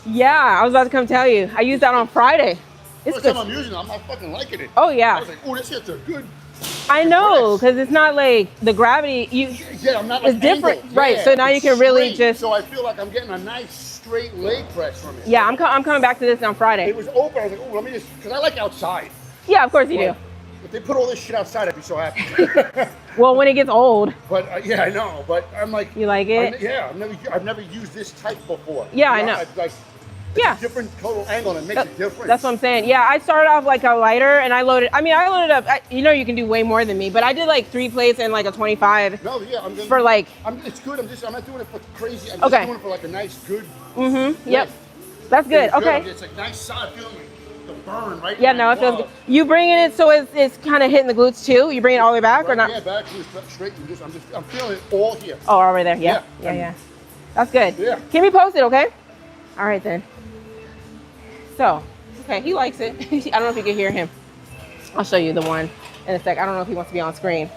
Yeah, I was about to come tell you. I used that on Friday. It's First good. time I'm using it, I'm not fucking liking it. Oh yeah. I was like, oh, this shit's a good. I know, because it's not like the gravity. Yeah, I'm not like it's different, angled. right? Yeah, So now you can really straight, just. So I feel like I'm getting a nice straight leg press from it. Yeah, I'm coming back to this on Friday. It was open. I was like, oh, let me just, because I like outside. Yeah, of course you do. If they put all this shit outside, I'd be so happy. Well, when it gets old. But yeah, I know. But I'm like. You like it? Yeah, I've never used this type before. Yeah, I know. Yeah. Different total angle and it makes a difference. That's what I'm saying. Yeah, I started off like a lighter and I loaded up. You can do way more than me, but I did like 3 plates and like a 25. No, yeah, for like. It's good. I'm not doing it for crazy. I'm just doing it for like a nice, good. Mm-hmm. Yep. That's good. Okay. It's like nice solid feeling. The burn, right? Yeah, no, it feels good. You bringing it so it's kind of hitting the glutes too? You bring it all the way back or not? Yeah, back straight. I'm feeling it all here. Oh, all right there. Yeah. That's good. Yeah. Keep me posted, okay? All right then. So, okay, he likes it. I don't know if you can hear him. I'll show you the one in a sec. I don't know if he wants to be on screen.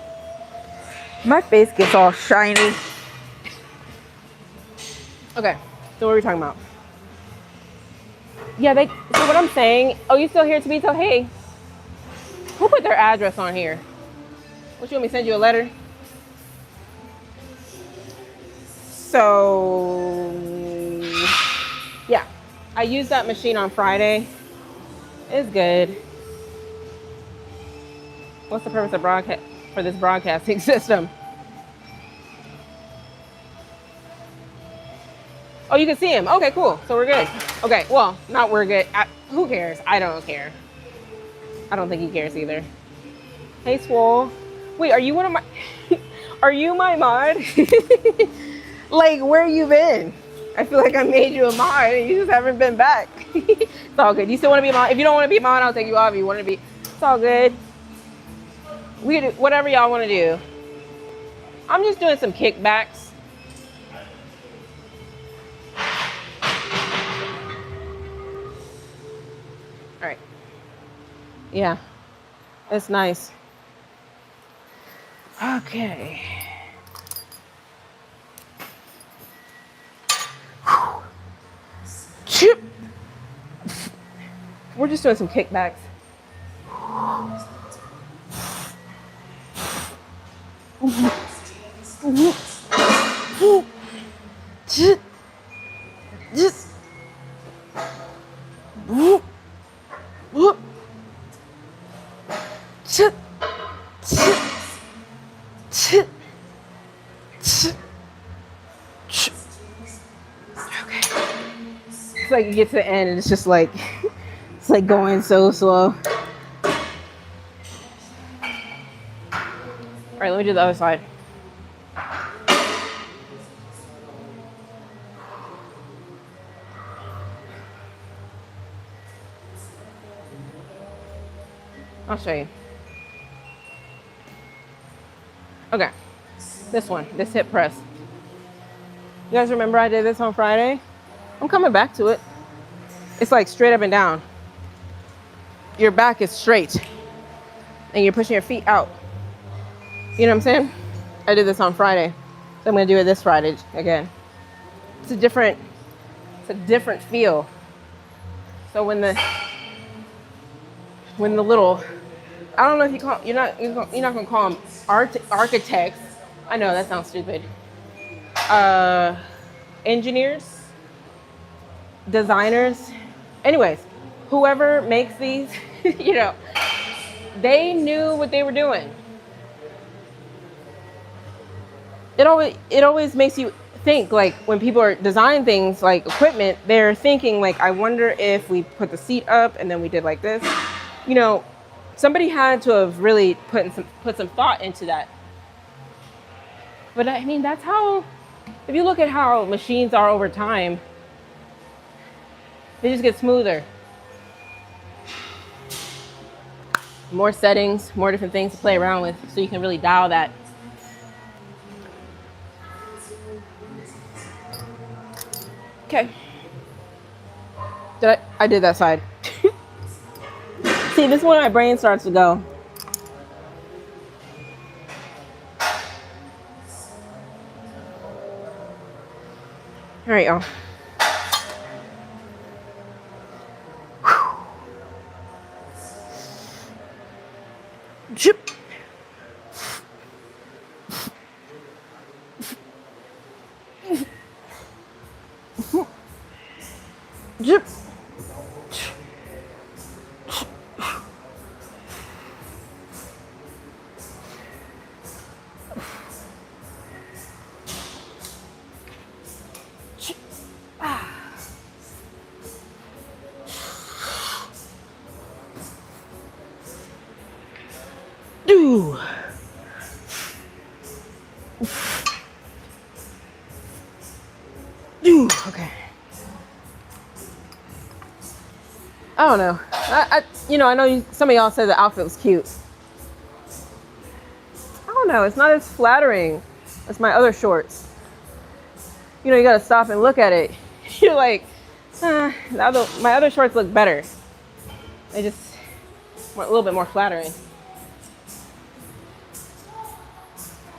My face gets all shiny. Okay, so what are we talking about? Yeah, so what I'm saying, oh, you still here, Tabito? Hey, who put their address on here? What, you want me to send you a letter? So, yeah, I used that machine on Friday. It's good. What's the purpose of for this broadcasting system? Oh, you can see him. Okay, cool. So we're good. Okay, well, not we're good. Who cares? I don't care. I don't think he cares either. Hey, Swole. Wait, are you one of my... Are you my mod? Like, where you been? I feel like I made you a mod and you just haven't been back. It's all good. You still want to be a mod? If you don't want to be a mod, I'll take you off. If you want to be... It's all good. We can do whatever y'all want to do. I'm just doing some kickbacks. All right. Yeah, it's nice. Okay. Chip. We're just doing some kickbacks. It's like you get to the end and it's just like it's like going so slow. All right, let me do the other side. I'll show you. Okay, this one, this hip press. You guys remember I did this on Friday? I'm coming back to it. It's like straight up and down. Your back is straight and you're pushing your feet out. You know what I'm saying? I did this on Friday, so I'm gonna do it this Friday again. It's a different feel. So when the little, I don't know if you call, you're not gonna call them architects. I know that sounds stupid. Engineers, designers, anyways, whoever makes these, you know, they knew what they were doing. It always makes you think, like when people are designing things like equipment, they're thinking like, I wonder if we put the seat up and then we did like this. You know, somebody had to have really put some thought into that. But I mean, that's how, if you look at how machines are over time, they just get smoother. More settings, more different things to play around with, so you can really dial that. Okay. I did that side. See, this is when my brain starts to go. All right, y'all. Chip. Chip. Do. Do. Okay. I don't know. I know some of y'all said the outfit was cute. I don't know. It's not as flattering as my other shorts. You know, you gotta stop and look at it. You're like, my other shorts look better. They just were a little bit more flattering.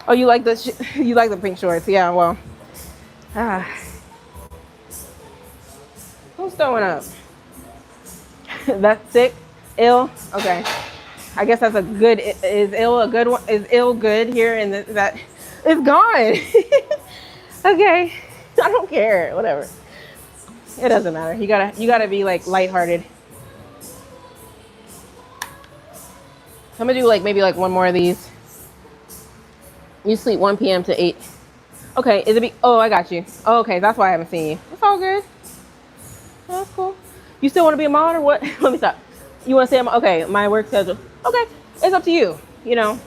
Oh, you like you like the pink shorts? Yeah. Well, who's throwing up? That's sick? Ill? Okay. I guess that's a good, is ill a good one? Is ill good here? And that it's gone. Okay. I don't care. Whatever. It doesn't matter. You gotta be like lighthearted. I'm gonna do like maybe like one more of these. You sleep 1 p.m. to 8. Okay, oh, I got you. Oh, okay, that's why I haven't seen you. It's all good. Oh, that's cool. You still want to be a mod or what? Let me stop. You want to say, okay, my work schedule. Okay, it's up to you. You know.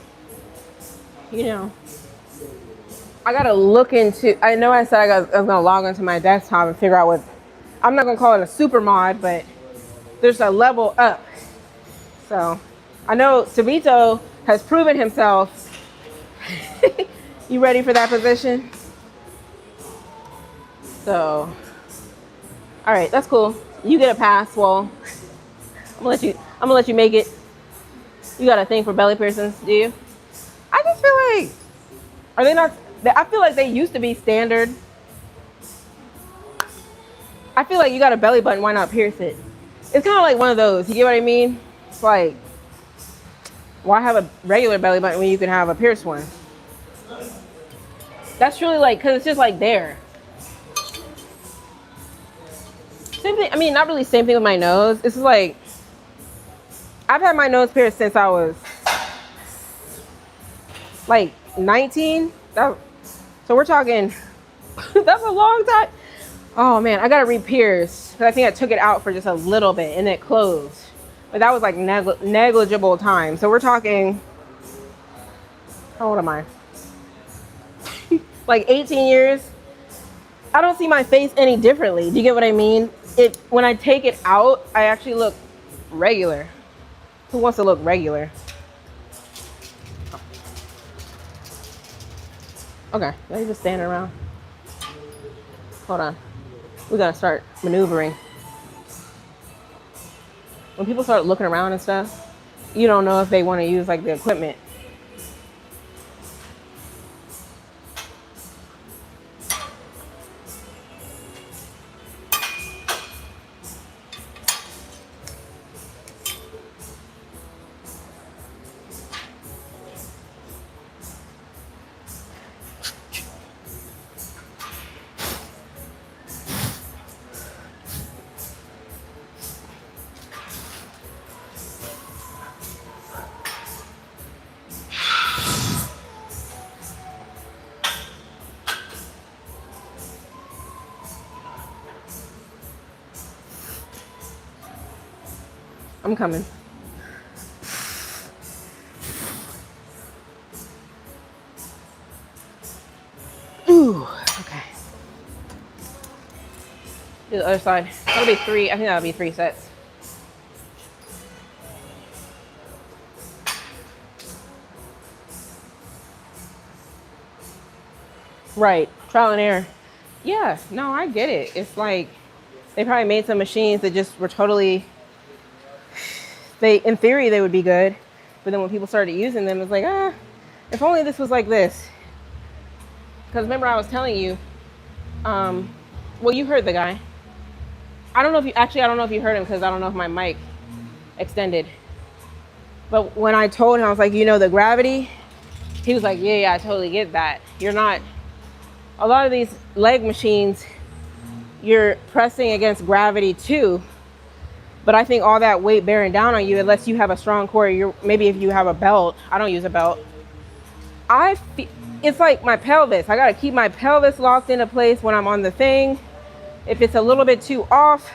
I got to look into, I know I said I was going to log into my desktop and figure out what, I'm not going to call it a super mod, but there's a level up. So I know Sabito has proven himself. You ready for that position? So, all right, that's cool. You get a pass. Well, I'm gonna let you make it. You got a thing for belly piercings, do you? I just feel like, are they not? I feel like they used to be standard. I feel like you got a belly button. Why not pierce it? It's kind of like one of those. You get what I mean? It's like, why have a regular belly button when you can have a pierced one? That's really like, because it's just like there. Same thing. I mean, not really same thing with my nose. This is like, I've had my nose pierced since I was like 19. So we're talking, that's a long time. Oh man, I got to re-pierce. Because I think I took it out for just a little bit and it closed. But that was like negligible time. So we're talking, how old am I? Like 18 years. I don't see my face any differently. Do you get what I mean? When I take it out, I actually look regular. Who wants to look regular? Okay, let me just stand around. Hold on. We gotta start maneuvering. When people start looking around and stuff, you don't know if they want to use like the equipment. I'm coming. Ooh, okay. Do the other side. That'll be 3. I think that'll be 3 sets. Right. Trial and error. Yeah. No, I get it. It's like they probably made some machines that just were totally. In theory, they would be good, but then when people started using them, it's like, if only this was like this. Because remember, I was telling you, well, you heard the guy. I don't know if you heard him because I don't know if my mic extended. But when I told him, I was like, the gravity, he was like, yeah, I totally get that. You're not, a lot of these leg machines, you're pressing against gravity too. But I think all that weight bearing down on you, unless you have a strong core, maybe if you have a belt, I don't use a belt. It's like my pelvis. I got to keep my pelvis locked into place when I'm on the thing. If it's a little bit too off,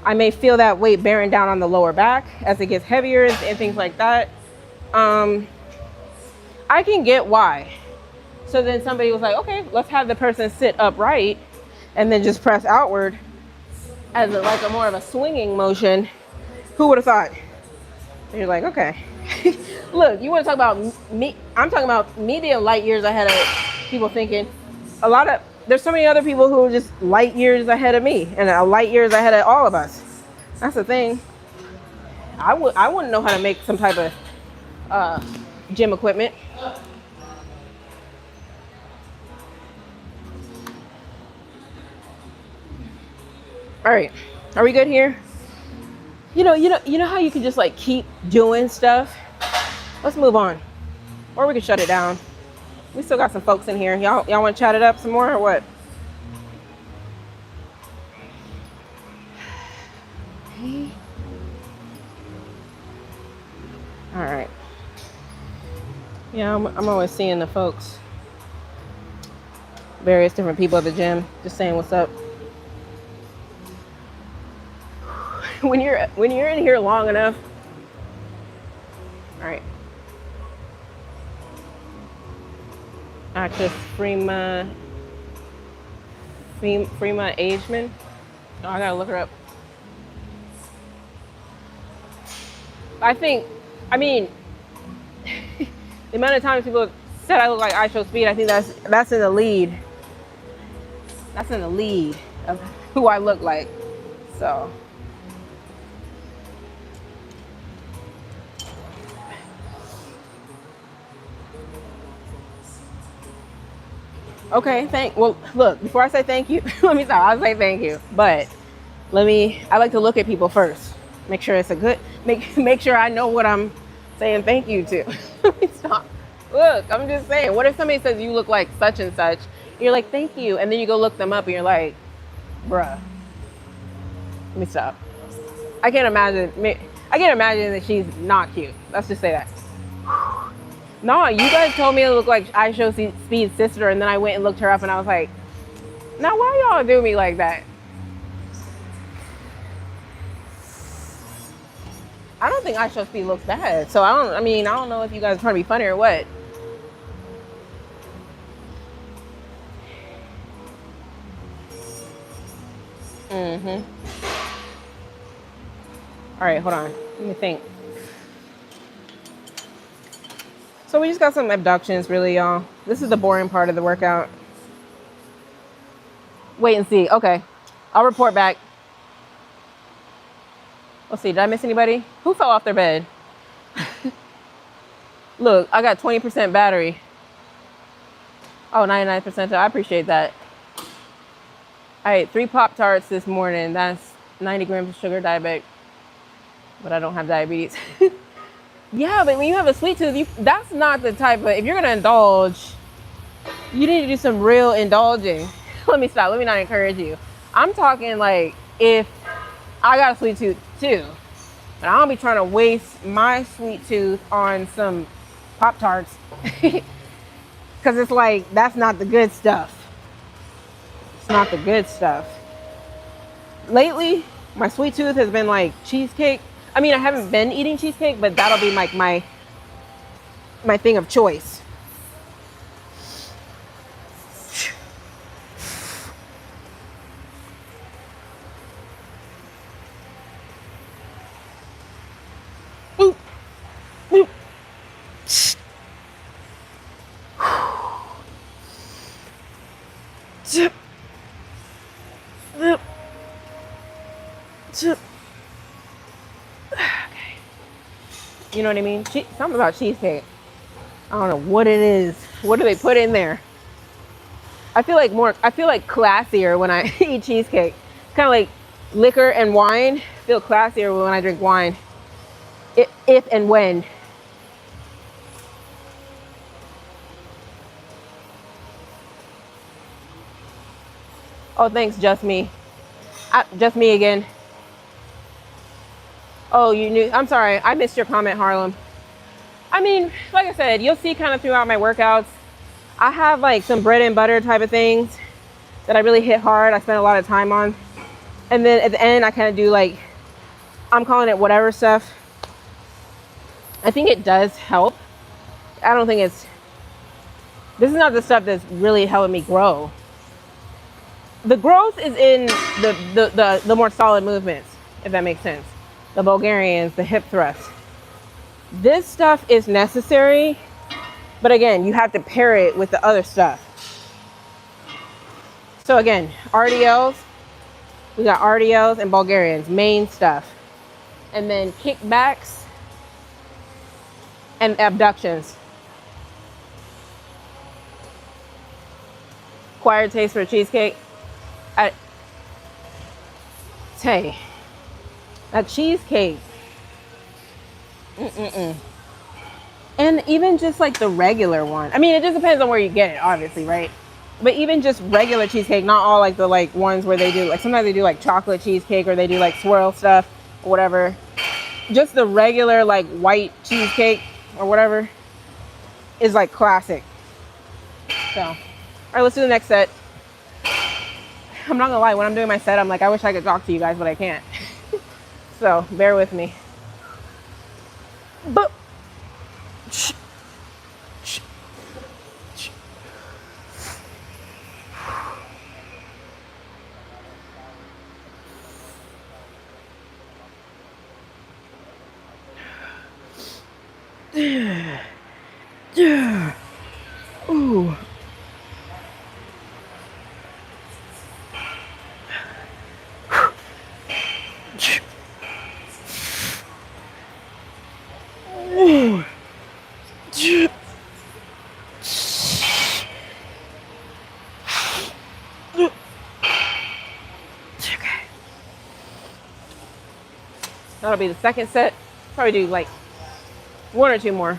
I may feel that weight bearing down on the lower back as it gets heavier and things like that. I can get why. So then somebody was like, okay, let's have the person sit upright and then just press outward as like a more of a swinging motion. Who would have thought? And you're like, okay. Look, you want to talk about me? I'm talking about me being light years ahead of people thinking. There's so many other people who are just light years ahead of me and light years ahead of all of us. That's the thing. I wouldn't know how to make some type of gym equipment. All right, are we good here? You know how you can just like keep doing stuff? Let's move on, or we can shut it down. We still got some folks in here. Y'all want to chat it up some more or what? All right. Yeah, I'm always seeing the folks, various different people at the gym, just saying what's up. When you're in here long enough. All right. Actress Freema Ageman. Oh, I gotta look her up. I think I mean, the amount of times people said I look like I Show Speed, I think that's in the lead. That's in the lead of who I look like. So. Okay, well, look, before I say thank you, let me stop. I'll say thank you. But I like to look at people first. Make sure it's a good, make sure I know what I'm saying thank you to. Let me stop. Look, I'm just saying, what if somebody says you look like such and such? You're like, thank you. And then you go look them up and you're like, bruh. Let me stop. I can't imagine that she's not cute. Let's just say that. No, you guys told me it looked like I Show Speed's sister, and then I went and looked her up, and I was like, now why y'all do me like that? I don't think I Show Speed looks bad, so I don't know if you guys are trying to be funny or what. All right, hold on. Let me think. So we just got some abductions, really, y'all. This is the boring part of the workout. Wait and see. Okay. I'll report back. Let's see. Did I miss anybody? Who fell off their bed? Look, I got 20% battery. Oh, 99%. I appreciate that. I ate 3 Pop-Tarts this morning. That's 90 grams of sugar, diabetic. But I don't have diabetes. Yeah, but when you have a sweet tooth, that's not the type of, if you're going to indulge, you need to do some real indulging. Let me stop. Let me not encourage you. I'm talking like if I got a sweet tooth too, and I don't be trying to waste my sweet tooth on some Pop-Tarts. Because it's like, that's not the good stuff. It's not the good stuff. Lately, my sweet tooth has been like cheesecake. I mean, I haven't been eating cheesecake, but that'll be like my thing of choice. Boop. Boop. Zip. Zip. Zip. You know what I mean? Something about cheesecake. I don't know what it is. What do they put in there? I feel like classier when I eat cheesecake. Kind of like liquor and wine. I feel classier when I drink wine. If and when. Oh, thanks, just me. Just me again. Oh, you knew. I'm sorry. I missed your comment, Harlem. I mean, like I said, you'll see kind of throughout my workouts, I have like some bread and butter type of things that I really hit hard. I spend a lot of time on. And then at the end, I kind of do like, I'm calling it whatever stuff. I think it does help. I don't think this is not the stuff that's really helping me grow. The growth is in the more solid movements, if that makes sense. The Bulgarians, the hip thrusts. This stuff is necessary, but again, you have to pair it with the other stuff. So again, RDLs, we got RDLs and Bulgarians, main stuff. And then kickbacks and abductions. Acquired taste for cheesecake. Hey. A cheesecake. And even just like the regular one. I mean, it just depends on where you get it, obviously, right? But even just regular cheesecake, not all like the like ones where they do like, sometimes they do like chocolate cheesecake or they do like swirl stuff or whatever. Just the regular like white cheesecake or whatever is like classic. So, all right, let's do the next set. I'm not gonna lie, when I'm doing my set, I'm like, I wish I could talk to you guys, but I can't. So bear with me. But Ooh. That'll be the second set. Probably do like 1 or 2 more.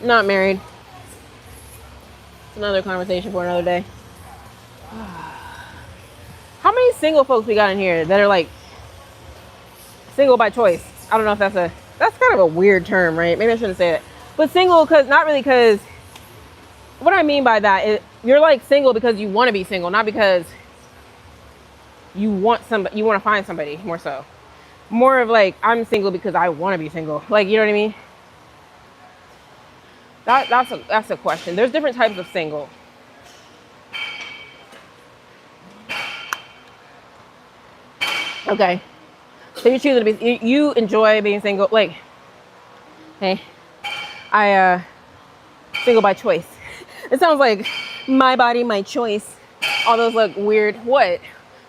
Not married. It's another conversation for another day. How many single folks we got in here that are like single by choice? I don't know if that's kind of a weird term, right? Maybe I shouldn't say that. But single, because what I mean by that is you're like single because you want to be single, not because you want to find somebody, more so. More of like, I'm single because I want to be single. Like, you know what I mean? That's a question. There's different types of single. Okay. So you're choosing to be, you enjoy being single. Like, hey, single by choice. It sounds like my body, my choice. All those look weird. What?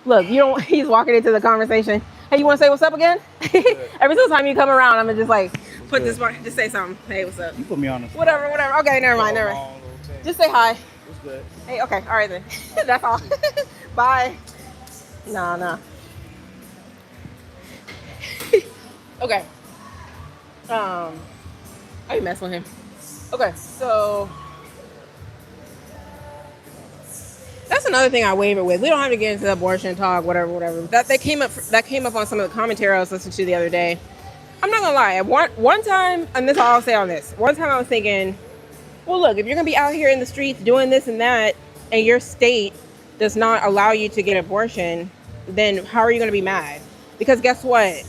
Look, he's walking into the conversation. Hey, you want to say what's up again? Every single time you come around, I'm gonna just like put this one, just say something. Hey, what's up? You put me on the Whatever. Okay, never mind. Just say hi. It's good. Hey, okay, all right then. That's all. Bye. Nah. Okay. I be messing with him. Okay, so that's another thing I waver with. We don't have to get into the abortion talk, whatever. That came up on some of the commentary I was listening to the other day. I'm not gonna lie. One time, and this is all I'll say on this. One time I was thinking, well, look, if you're gonna be out here in the streets doing this and that, and your state does not allow you to get an abortion, then how are you gonna be mad? Because guess what?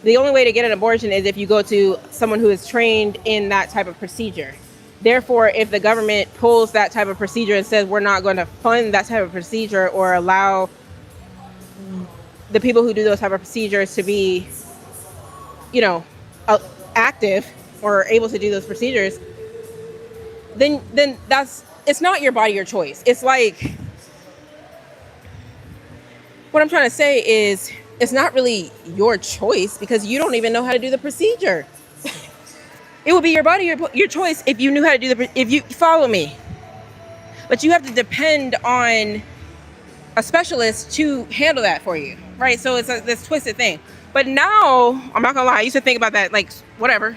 The only way to get an abortion is if you go to someone who is trained in that type of procedure. Therefore, if the government pulls that type of procedure and says we're not going to fund that type of procedure or allow the people who do those type of procedures to be, active or able to do those procedures, then it's not your body, your choice. It's like, what I'm trying to say is, it's not really your choice because you don't even know how to do the procedure. It would be your body, your choice if you knew how to do if you follow me. But you have to depend on a specialist to handle that for you, right? So it's this twisted thing. But now, I'm not gonna lie, I used to think about that, like, whatever,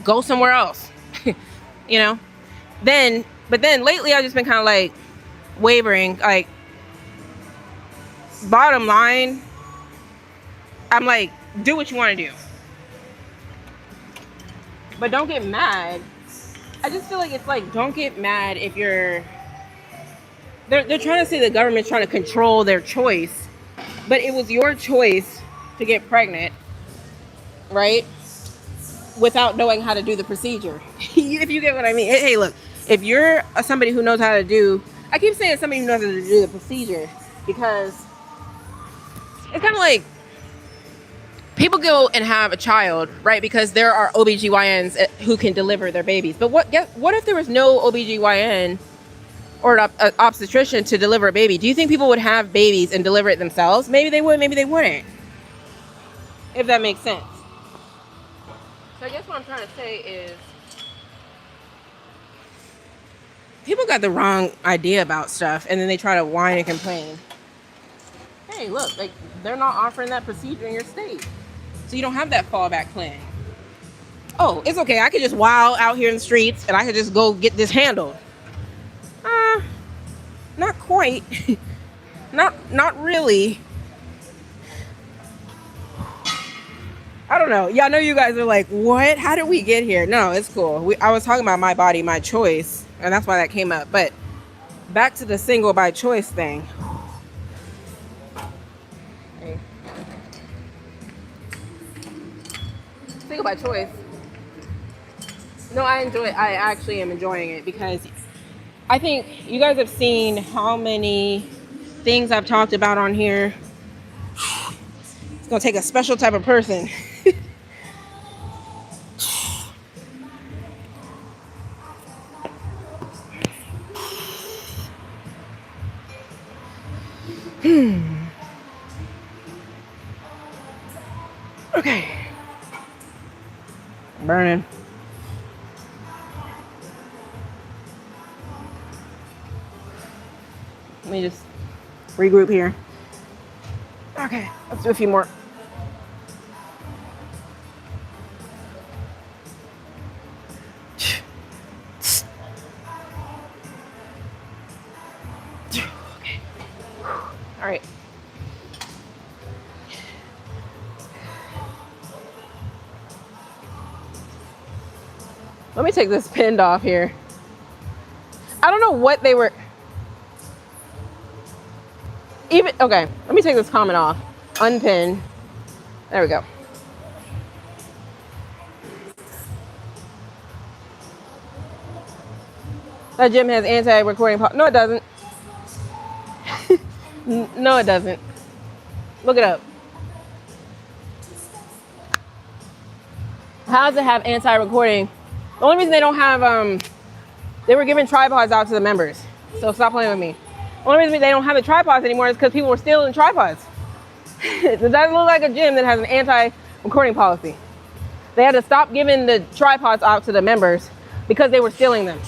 go somewhere else, But then lately I've just been kind of like wavering, like, bottom line, I'm like, do what you want to do. But don't get mad. I just feel like it's like, don't get mad if you're... They're trying to say the government's trying to control their choice. But it was your choice to get pregnant, right? Without knowing how to do the procedure. If you get what I mean. Hey, look, if you're somebody who knows how to do... I keep saying somebody who knows how to do the procedure because it's kind of like... People go and have a child, right? Because there are OBGYNs who can deliver their babies. But what if there was no OBGYN or an obstetrician to deliver a baby? Do you think people would have babies and deliver it themselves? Maybe they would, maybe they wouldn't. If that makes sense. So I guess what I'm trying to say is, people got the wrong idea about stuff and then they try to whine and complain. Hey, look, like, they're not offering that procedure in your state. So you don't have that fallback plan. Oh, it's okay. I could just wild out here in the streets and I could just go get this handled. Not quite. Not really. I don't know. Yeah, I know you guys are like, what? How did we get here? No, it's cool. I was talking about my body, my choice, and that's why that came up. But back to the single by choice thing. Single by choice. No, I actually am enjoying it because I think you guys have seen how many things I've talked about on here gonna take a special type of person. Okay. Burning. Let me just regroup here. Okay, let's do a few more. Okay. All right. Let me take this pinned off here. I don't know what they were. Even, okay, let me take this comment off. Unpin. There we go. That gym has anti-recording. No, it doesn't. No, it doesn't. Look it up. How does it have anti-recording? The only reason they don't have, they were giving tripods out to the members. So stop playing with me. The only reason they don't have the tripods anymore is because people were stealing tripods. It doesn't look like a gym that has an anti-recording policy. They had to stop giving the tripods out to the members because they were stealing them.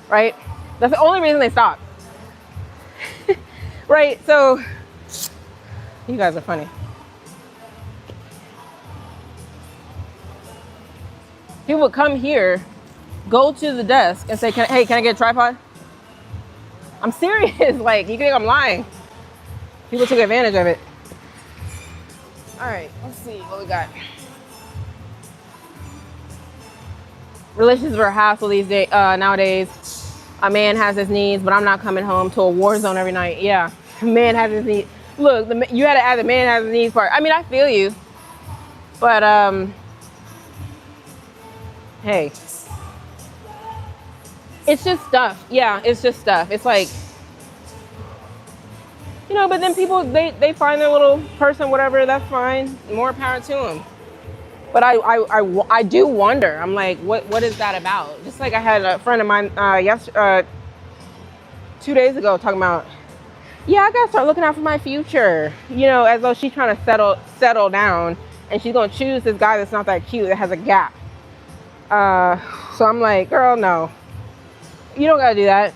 Right? That's the only reason they stopped. Right? So, you guys are funny. People would come here, go to the desk and say, hey, can I get a tripod? I'm serious. Like, you think I'm lying? People took advantage of it. All right, let's see what we got. Relationships are a hassle these days. Nowadays, a man has his needs, but I'm not coming home to a war zone every night. Yeah, a man has his needs. Look, you had to add the man has his needs part. I mean, I feel you, but hey, it's just stuff. Yeah, it's just stuff. It's like, you know, but then people, they find their little person, whatever, that's fine. More power to them. But I do wonder. I'm like, what is that about? Just like I had a friend of mine 2 days ago talking about, yeah, I gotta start looking out for my future. You know, as though she's trying to settle down and she's gonna choose this guy that's not that cute, that has a gap. So I'm like, girl, no. You don't gotta do that.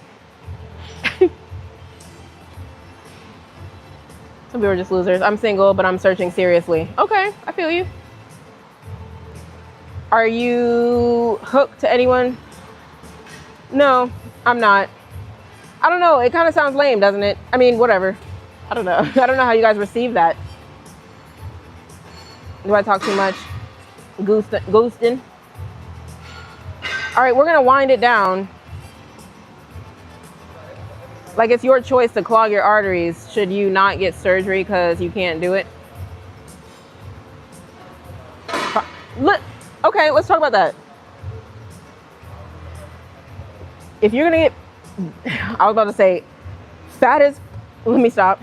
Some people are just losers. I'm single, but I'm searching seriously. Okay, I feel you. Are you hooked to anyone? No, I'm not. I don't know. It kind of sounds lame, doesn't it? I mean, whatever. I don't know. I don't know how you guys receive that. Do I talk too much? Ghosting? All right, we're going to wind it down. Like, it's your choice to clog your arteries. Should you not get surgery because you can't do it? Look, okay, let's talk about that. If you're going to get, I was about to say, fat as, let me stop.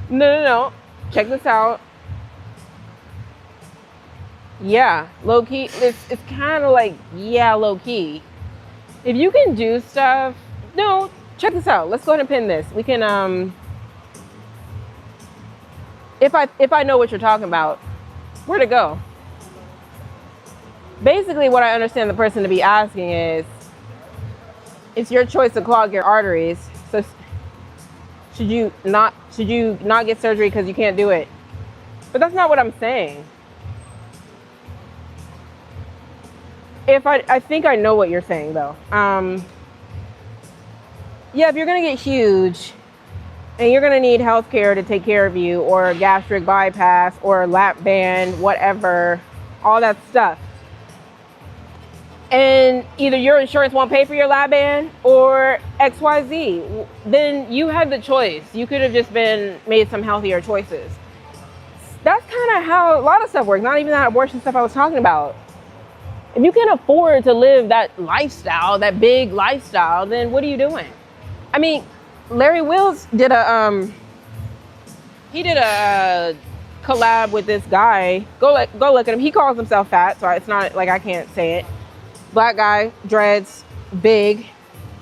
No. Check this out. Yeah, low key, it's kind of like, yeah, low key. If you can do stuff, no, check this out. Let's go ahead and pin this. We can, if I know what you're talking about, where to go? Basically, what I understand the person to be asking is, it's your choice to clog your arteries. So should you not get surgery because you can't do it? But that's not what I'm saying. I think I know what you're saying though. Yeah, if you're gonna get huge and you're gonna need healthcare to take care of you, or gastric bypass, or lap band, whatever, all that stuff, and either your insurance won't pay for your lap band or XYZ, then you had the choice. You could have just made some healthier choices. That's kind of how a lot of stuff works. Not even that abortion stuff I was talking about. If you can afford to live that lifestyle, that big lifestyle, then what are you doing? I mean, Larry Wills did a He did a collab with this guy. Go look at him. He calls himself fat, so it's not like I can't say it. Black guy, dreads, big.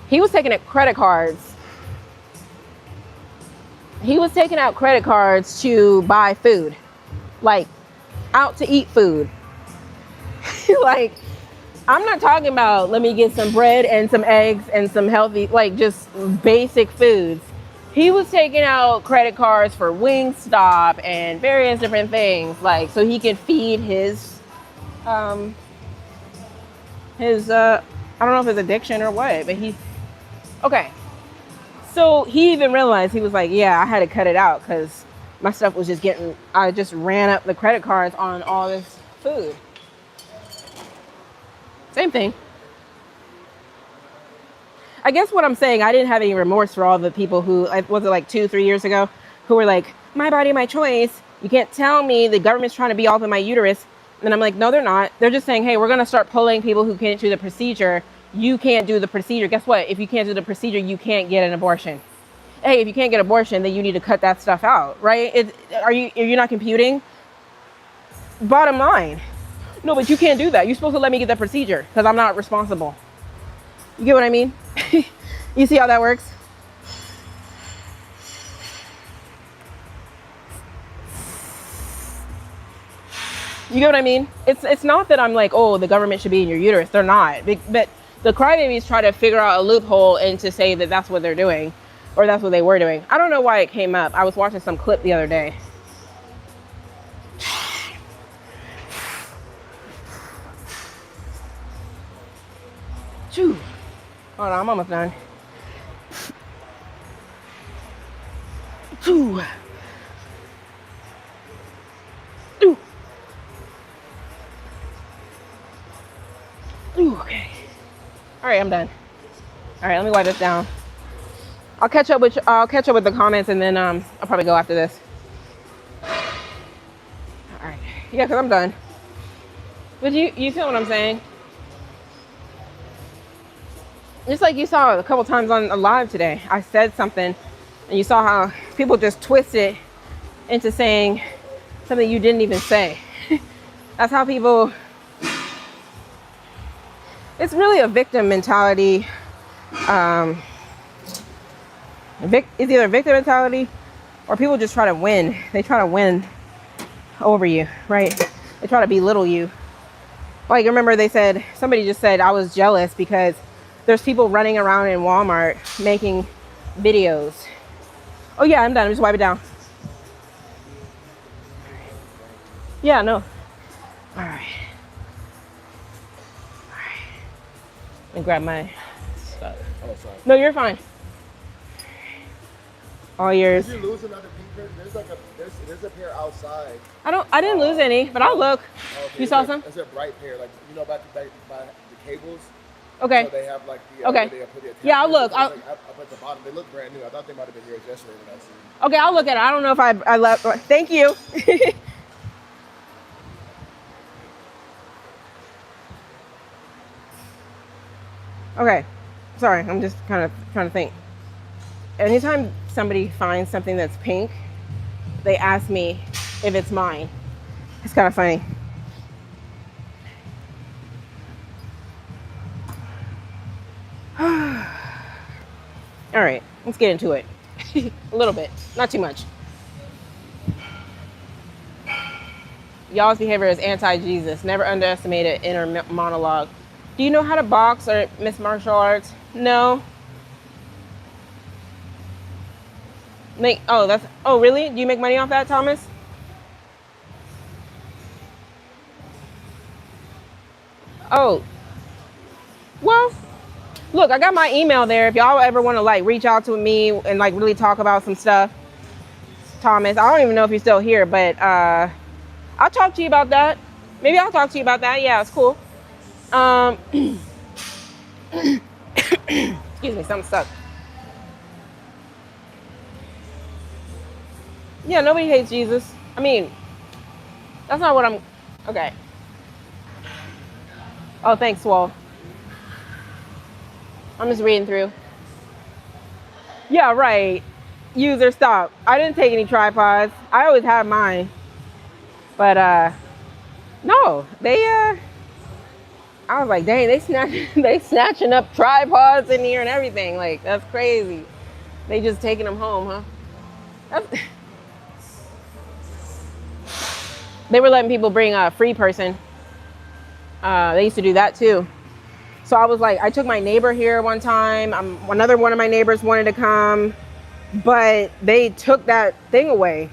He was taking out credit cards. He was taking out credit cards to buy food, like out to eat food. Like, I'm not talking about let me get some bread and some eggs and some healthy, like just basic foods. He was taking out credit cards for Wingstop and various different things, like so he could feed his I don't know if it's addiction or what, but he's okay. So he even realized, he was like, yeah, I had to cut it out because my stuff was just getting, I just ran up the credit cards on all this food. Same thing. I guess what I'm saying, I didn't have any remorse for all the people who, was it like 2-3 years ago, who were like, my body, my choice. You can't tell me the government's trying to be all in my uterus. And I'm like, no, they're not. They're just saying, hey, we're going to start pulling people who can't do the procedure. You can't do the procedure. Guess what? If you can't do the procedure, you can't get an abortion. Hey, if you can't get an abortion, then you need to cut that stuff out, right? Are you not computing? Bottom line. No, but you can't do that. You're supposed to let me get that procedure because I'm not responsible. You get what I mean? You see how that works? You get what I mean? It's not that I'm like, oh, the government should be in your uterus. They're not. But the crybabies try to figure out a loophole and to say that that's what they're doing, or that's what they were doing. I don't know why it came up. I was watching some clip the other day. Hold on, I'm almost done. Ooh, okay. All right, I'm done. All right, let me wipe this down. I'll catch up with the comments, and then I'll probably go after this. All right, yeah, because I'm done. But you feel what I'm saying? Just like you saw a couple times on live today, I said something, and you saw how people just twist it into saying something you didn't even say. That's how people. It's really a victim mentality. It's either a victim mentality or people just try to win. They try to win over you, right? They try to belittle you. Like, remember somebody just said, I was jealous because there's people running around in Walmart making videos. Oh yeah, I'm done. I'm just wipe it down. Yeah, no. All right. And grab my stuff. Oh, sorry. No, you're fine. All yours. Did you lose another pink pair? There's a pair outside. I didn't lose any, but I'll look. Okay. You saw some? It's a bright pair, like about the cables. Okay. So they have like the okay. Yeah, I'll look. Up at the bottom, they look brand new. I thought they might have been here yesterday when I seen them. Okay, I'll look at it. I don't know if I left. Thank you. Okay, sorry, I'm just kind of trying to think. Anytime somebody finds something that's pink, they ask me if it's mine. It's kind of funny. All right, let's get into it. A little bit, not too much. Y'all's behavior is anti-Jesus. Never underestimate an inner monologue. Do you know how to box or miss martial arts? No. Oh, really? Do you make money off that, Thomas? Oh. Well, look, I got my email there. If y'all ever want to like reach out to me and like really talk about some stuff, Thomas, I don't even know if you're still here, but I'll talk to you about that. Maybe I'll talk to you about that. Yeah, it's cool. Excuse me, something stuck. Yeah, nobody hates Jesus. I mean, that's not what I'm. Okay. Oh, thanks, Swole. I'm just reading through. Yeah, right. user stop. I didn't take any tripods. I always had mine. But no, I was like, dang, they snatching up tripods in here and everything. Like, that's crazy. They just taking them home, huh? They were letting people bring a free person. They used to do that too. So I was like, I took my neighbor here one time. Another one of my neighbors wanted to come, but they took that thing away.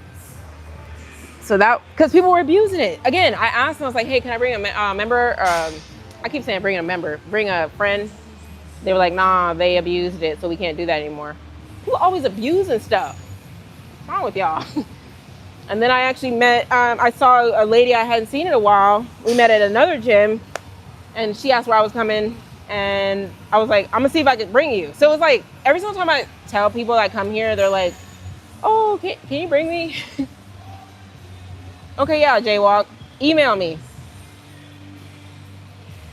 So that, because people were abusing it. Again, I asked them, I was like, hey, can I bring a member? I keep saying bring a member, bring a friend. They were like, nah, they abused it, so we can't do that anymore. People always abusing stuff. What's wrong with y'all? And then I actually met, I saw a lady I hadn't seen in a while. We met at another gym, and she asked where I was coming, and I was like, I'm gonna see if I can bring you. So it was like, every single time I tell people I come here, they're like, oh, can you bring me? Okay, yeah, jaywalk. Email me.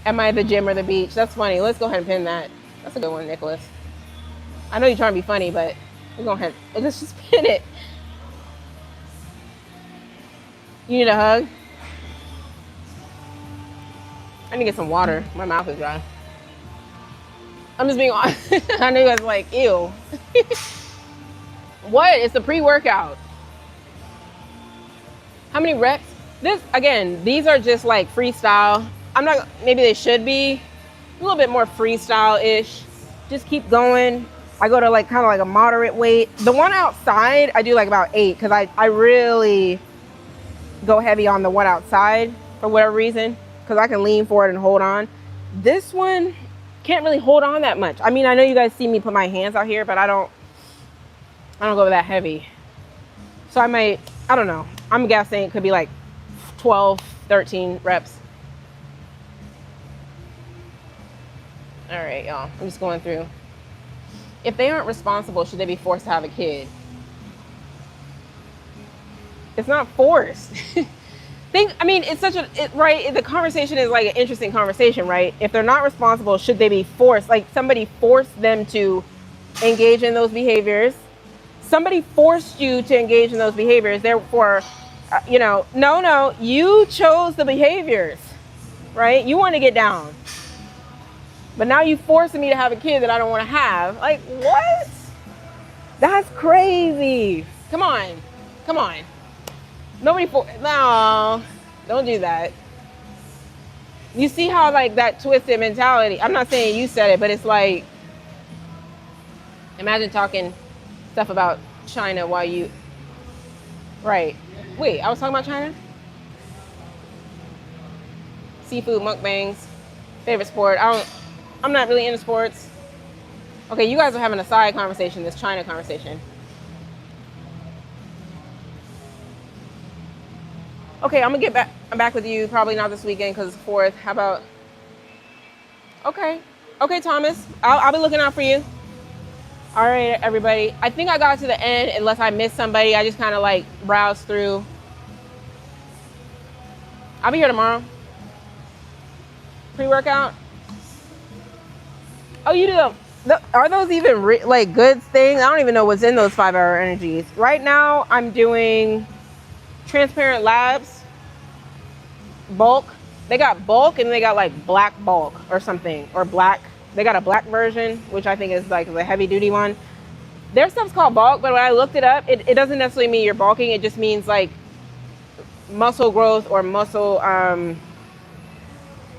Am I at the gym or the beach? That's funny. Let's go ahead and pin that. That's a good one, Nicholas. I know you're trying to be funny, but we're going ahead. Let's just pin it. You need a hug? I need to get some water. My mouth is dry. I'm just being honest. I know you guys are like, ew. What? It's a pre-workout. How many reps? This, again, these are just like freestyle. Maybe they should be a little bit more freestyle-ish. Just keep going. I go to like kind of like a moderate weight. The one outside, I do like about 8 because I really go heavy on the one outside for whatever reason, because I can lean forward and hold on. This one can't really hold on that much. I mean, I know you guys see me put my hands out here, but I don't go that heavy. So I don't know. I'm guessing it could be like 12, 13 reps. All right, y'all. I'm just going through. If they aren't responsible, should they be forced to have a kid? It's not forced. Right? The conversation is like an interesting conversation, right? If they're not responsible, should they be forced? Like somebody forced them to engage in those behaviors. Somebody forced you to engage in those behaviors. Therefore, no, you chose the behaviors, right? You want to get down. But now you forcing me to have a kid that I don't want to have. Like, what? That's crazy. Come on. No, don't do that. You see how like that twisted mentality, I'm not saying you said it, but it's like, imagine talking stuff about China while you, right. Wait, I was talking about China? Seafood mukbangs, favorite sport. I'm not really into sports. Okay, you guys are having a side conversation, this China conversation. Okay, I'm back with you, probably not this weekend because it's 4th. How about, okay, Thomas, I'll be looking out for you. All right, everybody. I think I got to the end, unless I missed somebody. I just kind of like browsed through. I'll be here tomorrow. Pre-workout. Oh, you do are those even like good things? I don't even know what's in those 5-hour energies. Right now, I'm doing Transparent Labs bulk. They got bulk and they got like black bulk or something, or black. They got a black version, which I think is like the heavy duty one. Their stuff's called bulk, but when I looked it up, it doesn't necessarily mean you're bulking. It just means like muscle growth or muscle,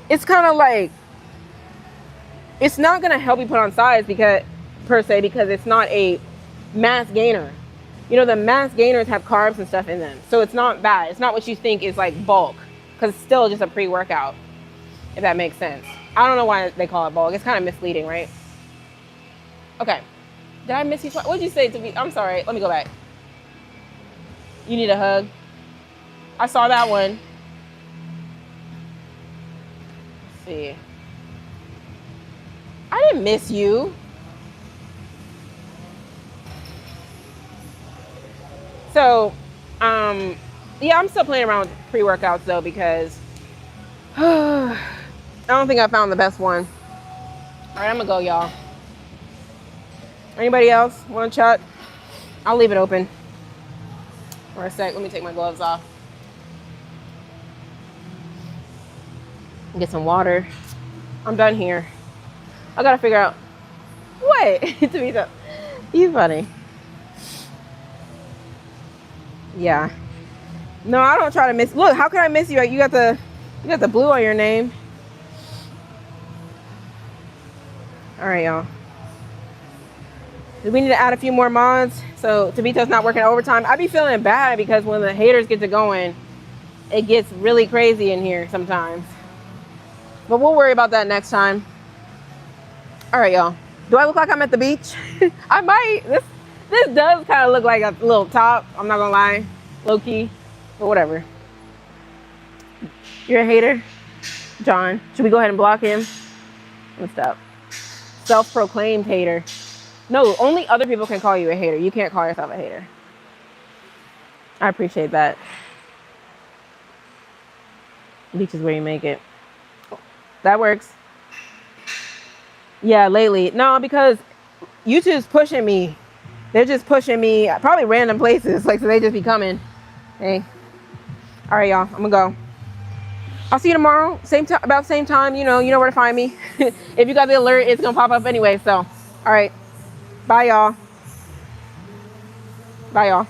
it's kind of like, it's not going to help you put on size because it's not a mass gainer. You know, the mass gainers have carbs and stuff in them. So it's not bad. It's not what you think is like bulk, because it's still just a pre-workout, if that makes sense. I don't know why they call it bulk. It's kind of misleading, right? Okay. Did I miss you? What did you say to me? I'm sorry. Let me go back. You need a hug? I saw that one. Let's see. I didn't miss you. So, yeah, I'm still playing around with pre-workouts though, because I don't think I found the best one. All right, I'm gonna go, y'all. Anybody else want to chat? I'll leave it open for a sec. Let me take my gloves off. Get some water. I'm done here. I gotta figure out what to be the. You funny. Yeah. No, I don't try to miss. Look, how can I miss you? You got the blue on your name. All right, y'all. We need to add a few more mods. So Tabito's not working overtime. I be feeling bad because when the haters get to going, it gets really crazy in here sometimes. But we'll worry about that next time. All right, y'all. Do I look like I'm at the beach? I might. This does kind of look like a little top. I'm not gonna lie, low key, but whatever. You're a hater, John. Should we go ahead and block him? Let's stop. Self-proclaimed hater. No, only other people can call you a hater. You can't call yourself a hater. I appreciate that. Beach is where you make it. That works. Yeah, lately. No, because YouTube's pushing me. They're just pushing me probably random places. Like, so they just be coming. Hey. All right, y'all. I'm gonna go. I'll see you tomorrow. Same time, about same time. You know where to find me. If you got the alert, it's gonna pop up anyway. So, all right. Bye, y'all. Bye, y'all.